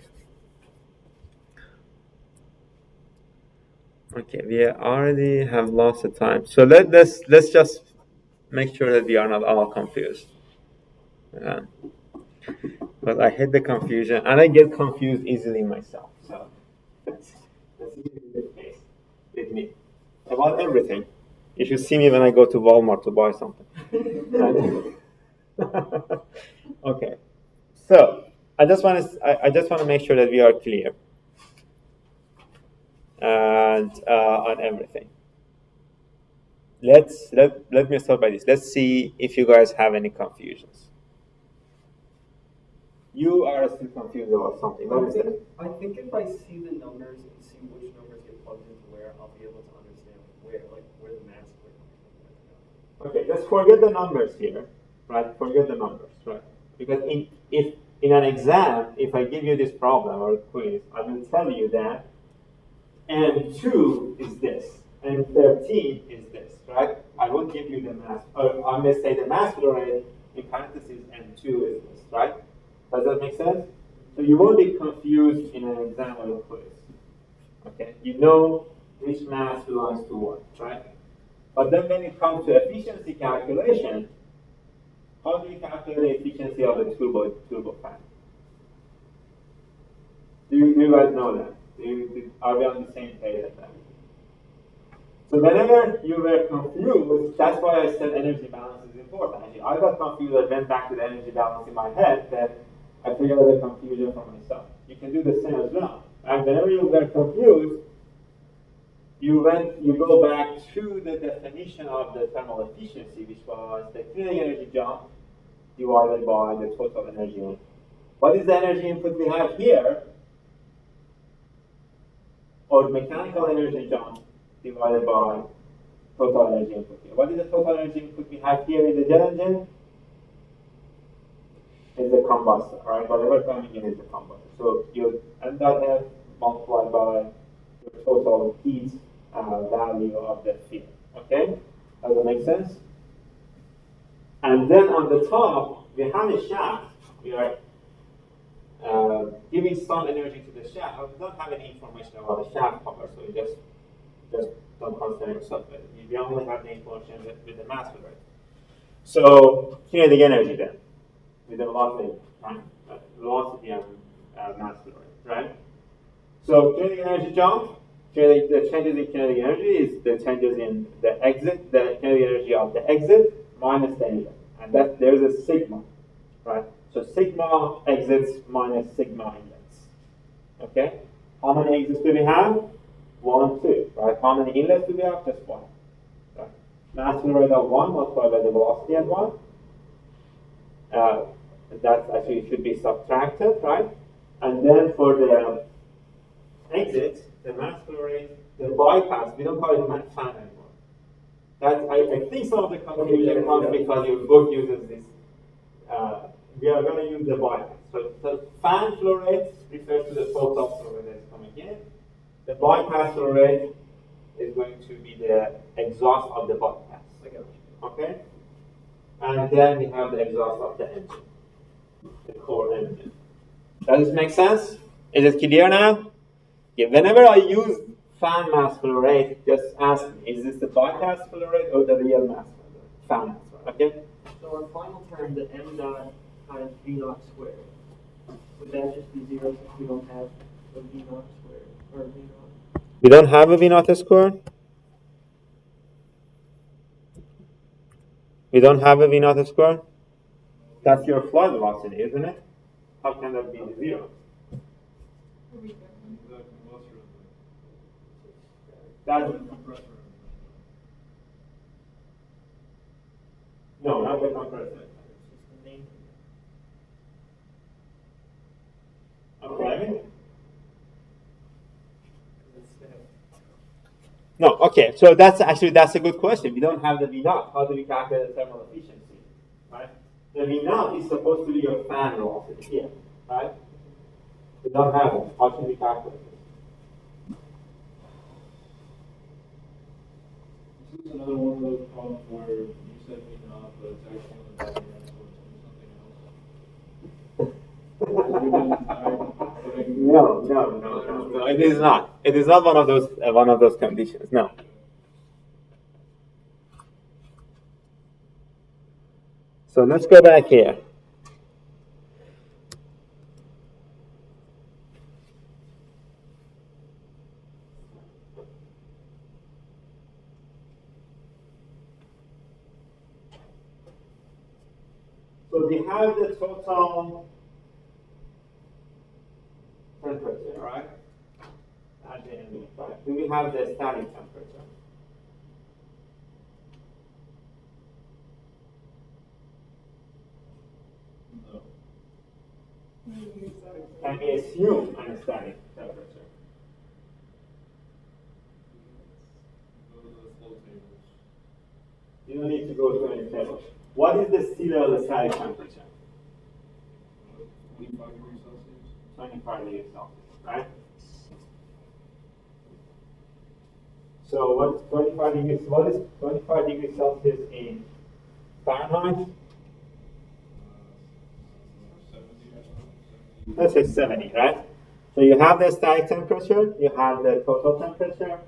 Okay, we already have lost the time. So let's just make sure that we are not all confused. But I hate the confusion, and I get confused easily myself. So that's usually the case with me about everything. You should see me when I go to Walmart to buy something. Okay, so I just want to make sure that we are clear and on everything. Let me start by this. Let's see if you guys have any confusions. You are still confused about something. What is it? I think if I see the numbers and see which numbers get plugged into where, I'll be able to understand where the mass flow comes from. Okay, let's forget the numbers here, right? Forget the numbers, right? Because if in an exam, if I give you this problem or a quiz, I will tell you that M2 is this, M13 is this, right? I won't give you the mass, or I may say the mass flow rate in parentheses M2 is this, right? Does that make sense? So you won't be confused in an exam or a quiz. Okay, you know which mass belongs to what, right? But then when it comes to efficiency calculation, how do you calculate the efficiency of a turbo fan? Do you guys know that? Are we on the same page at that? So whenever you were confused, that's why I said energy balance is important. Actually, I got confused, I went back to the energy balance in my head, then I figured out the confusion for myself. You can do the same as well. And whenever you were confused, you go back to the definition of the thermal efficiency, which was the kinetic energy jump divided by the total energy input. What is the energy input we have here? Or mechanical energy jump divided by total energy input here. What is the total energy input we have here in the jet engine? Is the combustor, right? Whatever coming in is the combustor. So your m dot f multiplied by your total heat value of the field. Okay? Does that make sense? And then on the top, we have a shaft. We are giving some energy to the shaft. We don't have any information about the shaft power, so you just don't concern yourself with it. We only have the information with the mass flow rate. So kinetic energy then, with the velocity, right? Velocity and mass flow rate, right? So kinetic energy jump. The changes in kinetic energy is the changes in the exit, the kinetic energy of the exit minus the inlet, and that there's a sigma, right? So sigma exits minus sigma inlets. Okay, how many exits do we have? 1, 2, right? How many inlets do we have? Just 1. Right? Mass flow rate of 1 multiplied by the velocity at 1. That actually should be subtracted, right? And then for the exit, the mass flow rate, the bypass, we don't call it fan anymore. I think some of the confusion comes because your book uses this. We are going to use the bypass. So fan flow rate refers to the total flow rate that is coming in. The bypass flow rate is going to be the exhaust of the bypass. Okay? And then we have the exhaust of the engine, the core engine. Does this make sense? Is it clear now? Okay, whenever I use fan mass flow rate, just ask me, is this the bypass flow rate or the real mass flow rate? Fan mass flow rate, okay? So our final term, the m dot times v naught squared, would that just be 0 since we don't have the v naught squared, or v naught? We don't have a V naught squared? We don't have a V naught squared? That's your flight velocity, isn't it? How can that be 0? That's, no, not the compressor. Okay. No, okay. So that's a good question. We don't have the V naught. How do we calculate the thermal efficiency? Right? The V naught is supposed to be your fan velocity here, right? We don't have it. How can we calculate it? This is another one of those problems where you said V naught, but it's actually on the back end, so it's something else. No. It is not. It is not one of those conditions. No. So let's go back here. So we have the total temperature, right? At the end, right? Do we have the static temperature? No. Can we assume a static temperature? Go to the flow tables. You don't need to go to any table. What is the sea level static temperature? 25 degrees Celsius. 25 degrees Celsius, right? So what's 25 degrees? What is 25 degrees Celsius in Fahrenheit? 70. Let's say 70, right? So you have the static temperature, you have the total temperature.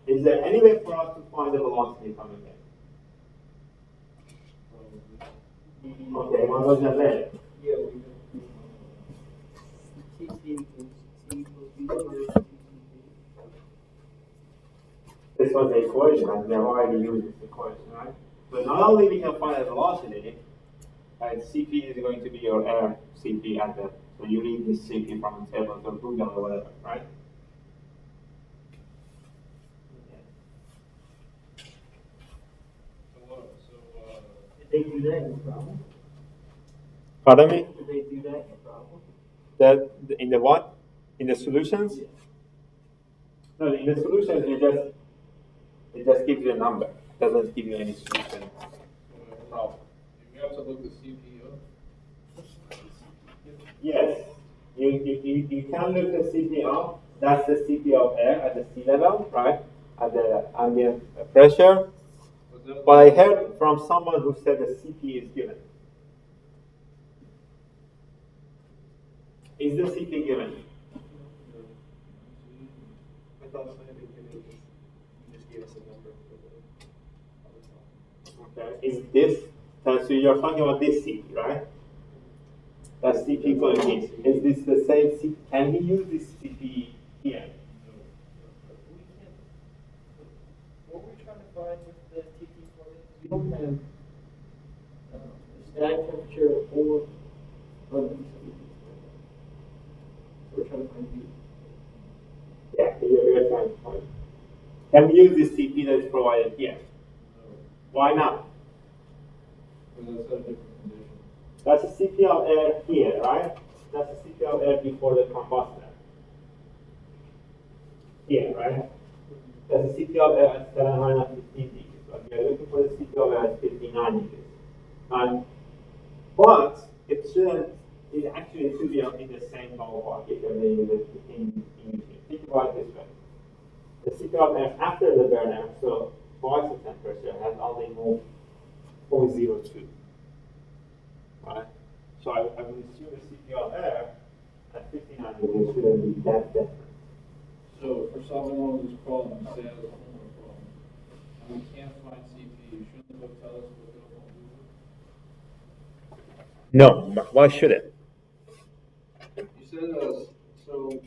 Is there any way for us to find the velocity coming in? Okay, what was that there? Yeah, we do. T equals C equals V squared. This was the equation, and we have already used this equation, right? So not only we can find the velocity, right, Cp is going to be your air Cp at the, so you read this Cp from the table, so Google or whatever, right? Did they do that in the problem? Pardon me? Did they do that in the problem? In the what? In the solutions? Yeah. No, in the solutions it just gives you a number. It doesn't give you any solution. You have to look the CP up. Yes, you can look the Cp up. That's the Cp of air at the sea level, right? At the ambient pressure. But I heard from someone who said the Cp is given. Is the Cp given? I thought it might have been given, you just gave us a number for the Okay. Is this, so you're talking about this Cp, right? That's Cp coefficient. Is this the same Cp? Can we use this Cp here? What we're trying to find with the TT formula, we don't have the static temperature or unleashed. So we're trying to find V. Yeah, we are trying to find. Can we use this CP that is provided here? Why not? Because that's at a different condition. That's a CP of air here, right? That's a CP of air before the combustor. Here, right? That's a CP of air at 715 degrees. But we are looking for the CP of air at 59 degrees. But it shouldn't, it actually should be in the same ballpark if you're use it in between. Think about it this way. The CP of air after the burner, so twice the temperature, has only moved 0.02. Right? So I would assume the CP of air at 59 degrees shouldn't be that different. So for solving one of these problems, say as a homework problem, and we can't find CP, shouldn't the book tell us what the home do? No, but why should it? You said so.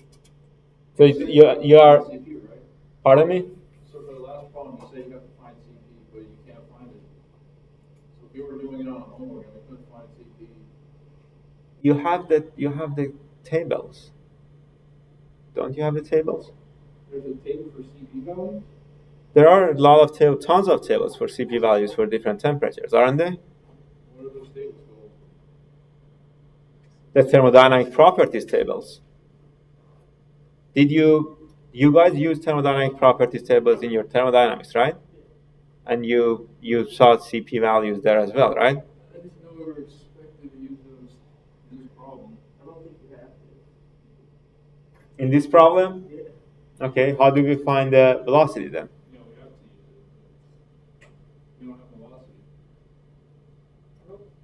So you said you are. CP, right? Pardon me? So for the last problem, you say you have to find CP, but you can't find it. So if you were doing it on homework and we couldn't find CP, You have the tables. Don't you have the tables? there's a table for CP values. There are a lot of tons of tables for CP values for different temperatures, aren't they? What are those tables called? The thermodynamic properties tables. Did you guys use thermodynamic properties tables in your thermodynamics, right? And you saw CP values there as well, right? I didn't know we were expected to use those in this problem. I don't think you have to. In this problem? Yeah. Okay, how do we find the velocity then? You know, we have to use it, but we don't have velocity.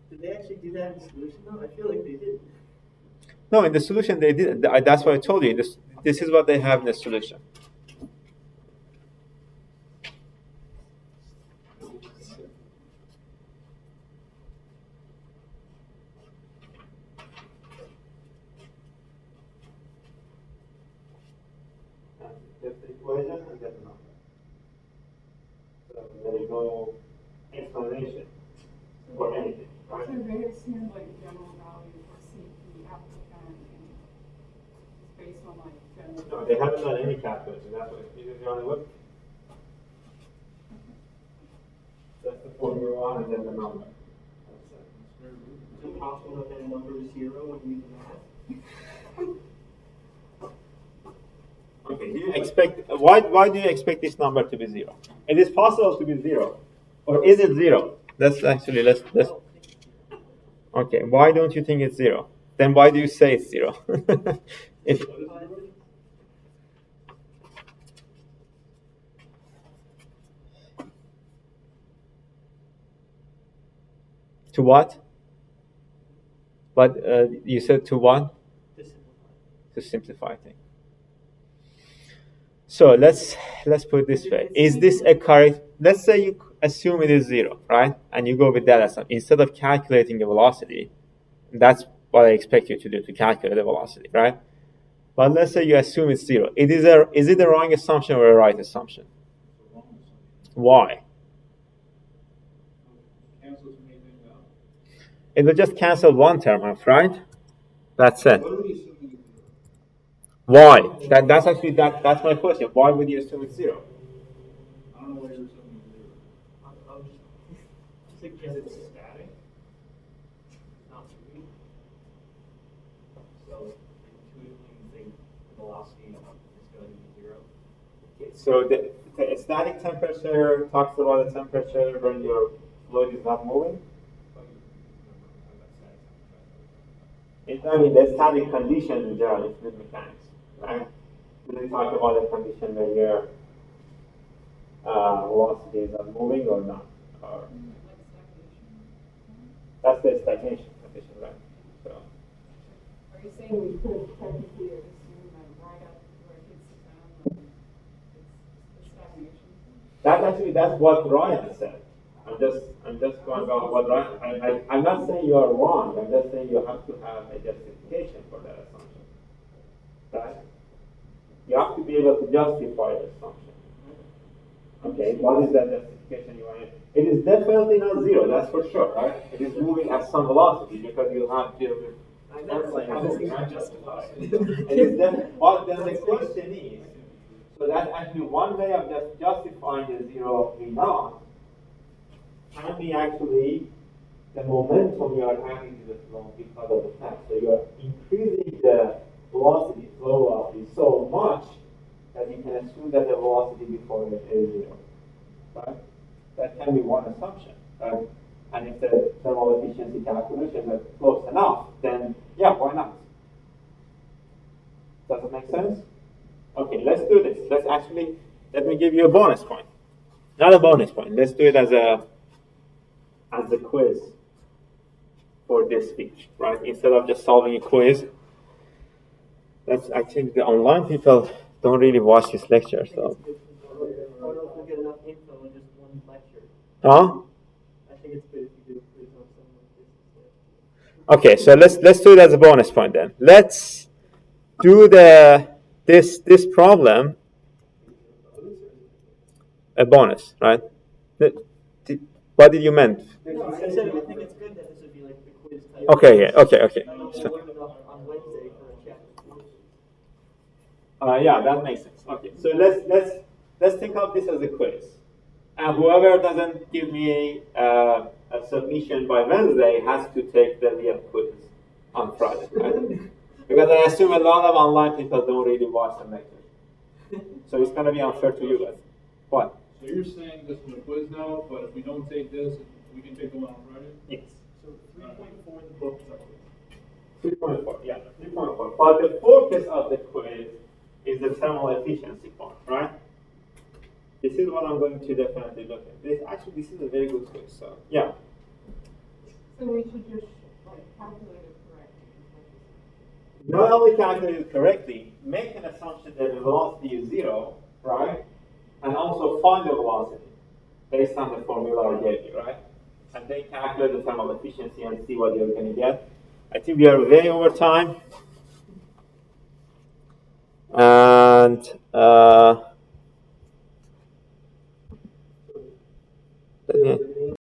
Did they actually do that in the solution though? I feel like they didn't. No, in the solution they did. That's what I told you. This is what they have in the solution. Just the equation and then number. So there is no explanation for anything, right? So they assume like general value for CP after fan it's based on like general. No, they haven't done any calculation. That's what you just want to look. That's the formula and then the number. Is it possible that that number is 0 when you do the math? Okay, do you expect, why do you expect this number to be 0? It is possible to be 0. Or is it 0? Let's okay, why don't you think it's 0? Then why do you say it's 0? If, to what? But you said to what? To simplify things. So let's put it this way. Is this a correct? Let's say you assume it is 0, right? And you go with that assumption. Instead of calculating the velocity, that's what I expect you to do, to calculate the velocity, right? But let's say you assume it's 0. Is it a wrong assumption or a right assumption? Why? Cancels anything out. It will just cancel one term off, right? That's it. What are we assuming is 0? Why? That's actually that's my question. Why would you assume it's 0? I don't know why you're assuming it's 0. I'll just think because it's static, not moving. So intuitively you think the velocity is going to be 0. Okay, so the static temperature talks about the temperature when your fluid is not moving. I mean, the static conditions in general in fluid mechanics, right? Do they talk about the condition where your velocity is not moving or not? Or that's the stagnation condition, right? So. Are you saying we could technically assume that right up where it hits the fan, it's stagnation? That's what Ryan said. I'm just going about what Ryan. I'm not saying you are wrong. I'm just saying you have to have a justification for that assumption, right? You have to be able to justify your assumption. Okay, what is that justification you want? It is definitely not 0. That's for sure, right? It is moving at some velocity because you have to. I know, it's like, how does it justify? It is definitely. Well, then the question is. So that's actually one way of just justifying the zero V naught can be actually the momentum you are adding to the flow because of the fan. So you are increasing the velocity, flow velocity, so much that you can assume that the velocity before it is zero. Right? That can be one assumption. Right? And if the thermal efficiency calculations are close enough, then yeah, why not? Does it make sense? Okay, let's do this. Let me give you a bonus point. Not a bonus point. Let's do it as a quiz for this speech, right? Instead of just solving a quiz. I think the online people don't really watch this lecture, so. I don't know if we'll get enough info in just one lecture. Huh? I think it's good if you do a quiz on something like this. Okay, so let's do it as a bonus point then. Let's do this problem a bonus, right? What did you meant? No, I said I think it's good that this would be like the quiz type. Okay, yeah, okay. I know we'll learn enough on Wednesday for a chat. Yeah, that makes sense. Okay, so let's think of this as a quiz, and whoever doesn't give me a submission by Wednesday has to take the real quiz on Friday, right? Because I assume a lot of online people don't really watch the lecture, so it's going to be unfair to you guys. What? So you're saying this is a quiz now, but if we don't take this, we can take the one on Friday? Yes. So 3.4 in the book is 3.4, yeah, 3.4. But the focus of the quiz is the thermal efficiency part, right? This is what I'm going to definitely look at. This is a very good quiz, so yeah. So we should just like calculate it correctly. Not only calculate it correctly, make an assumption that the velocity is zero, right? And also find the velocity based on the formula I gave you, right? And then calculate the thermal efficiency and see what you're going to get. I think we are way over time. And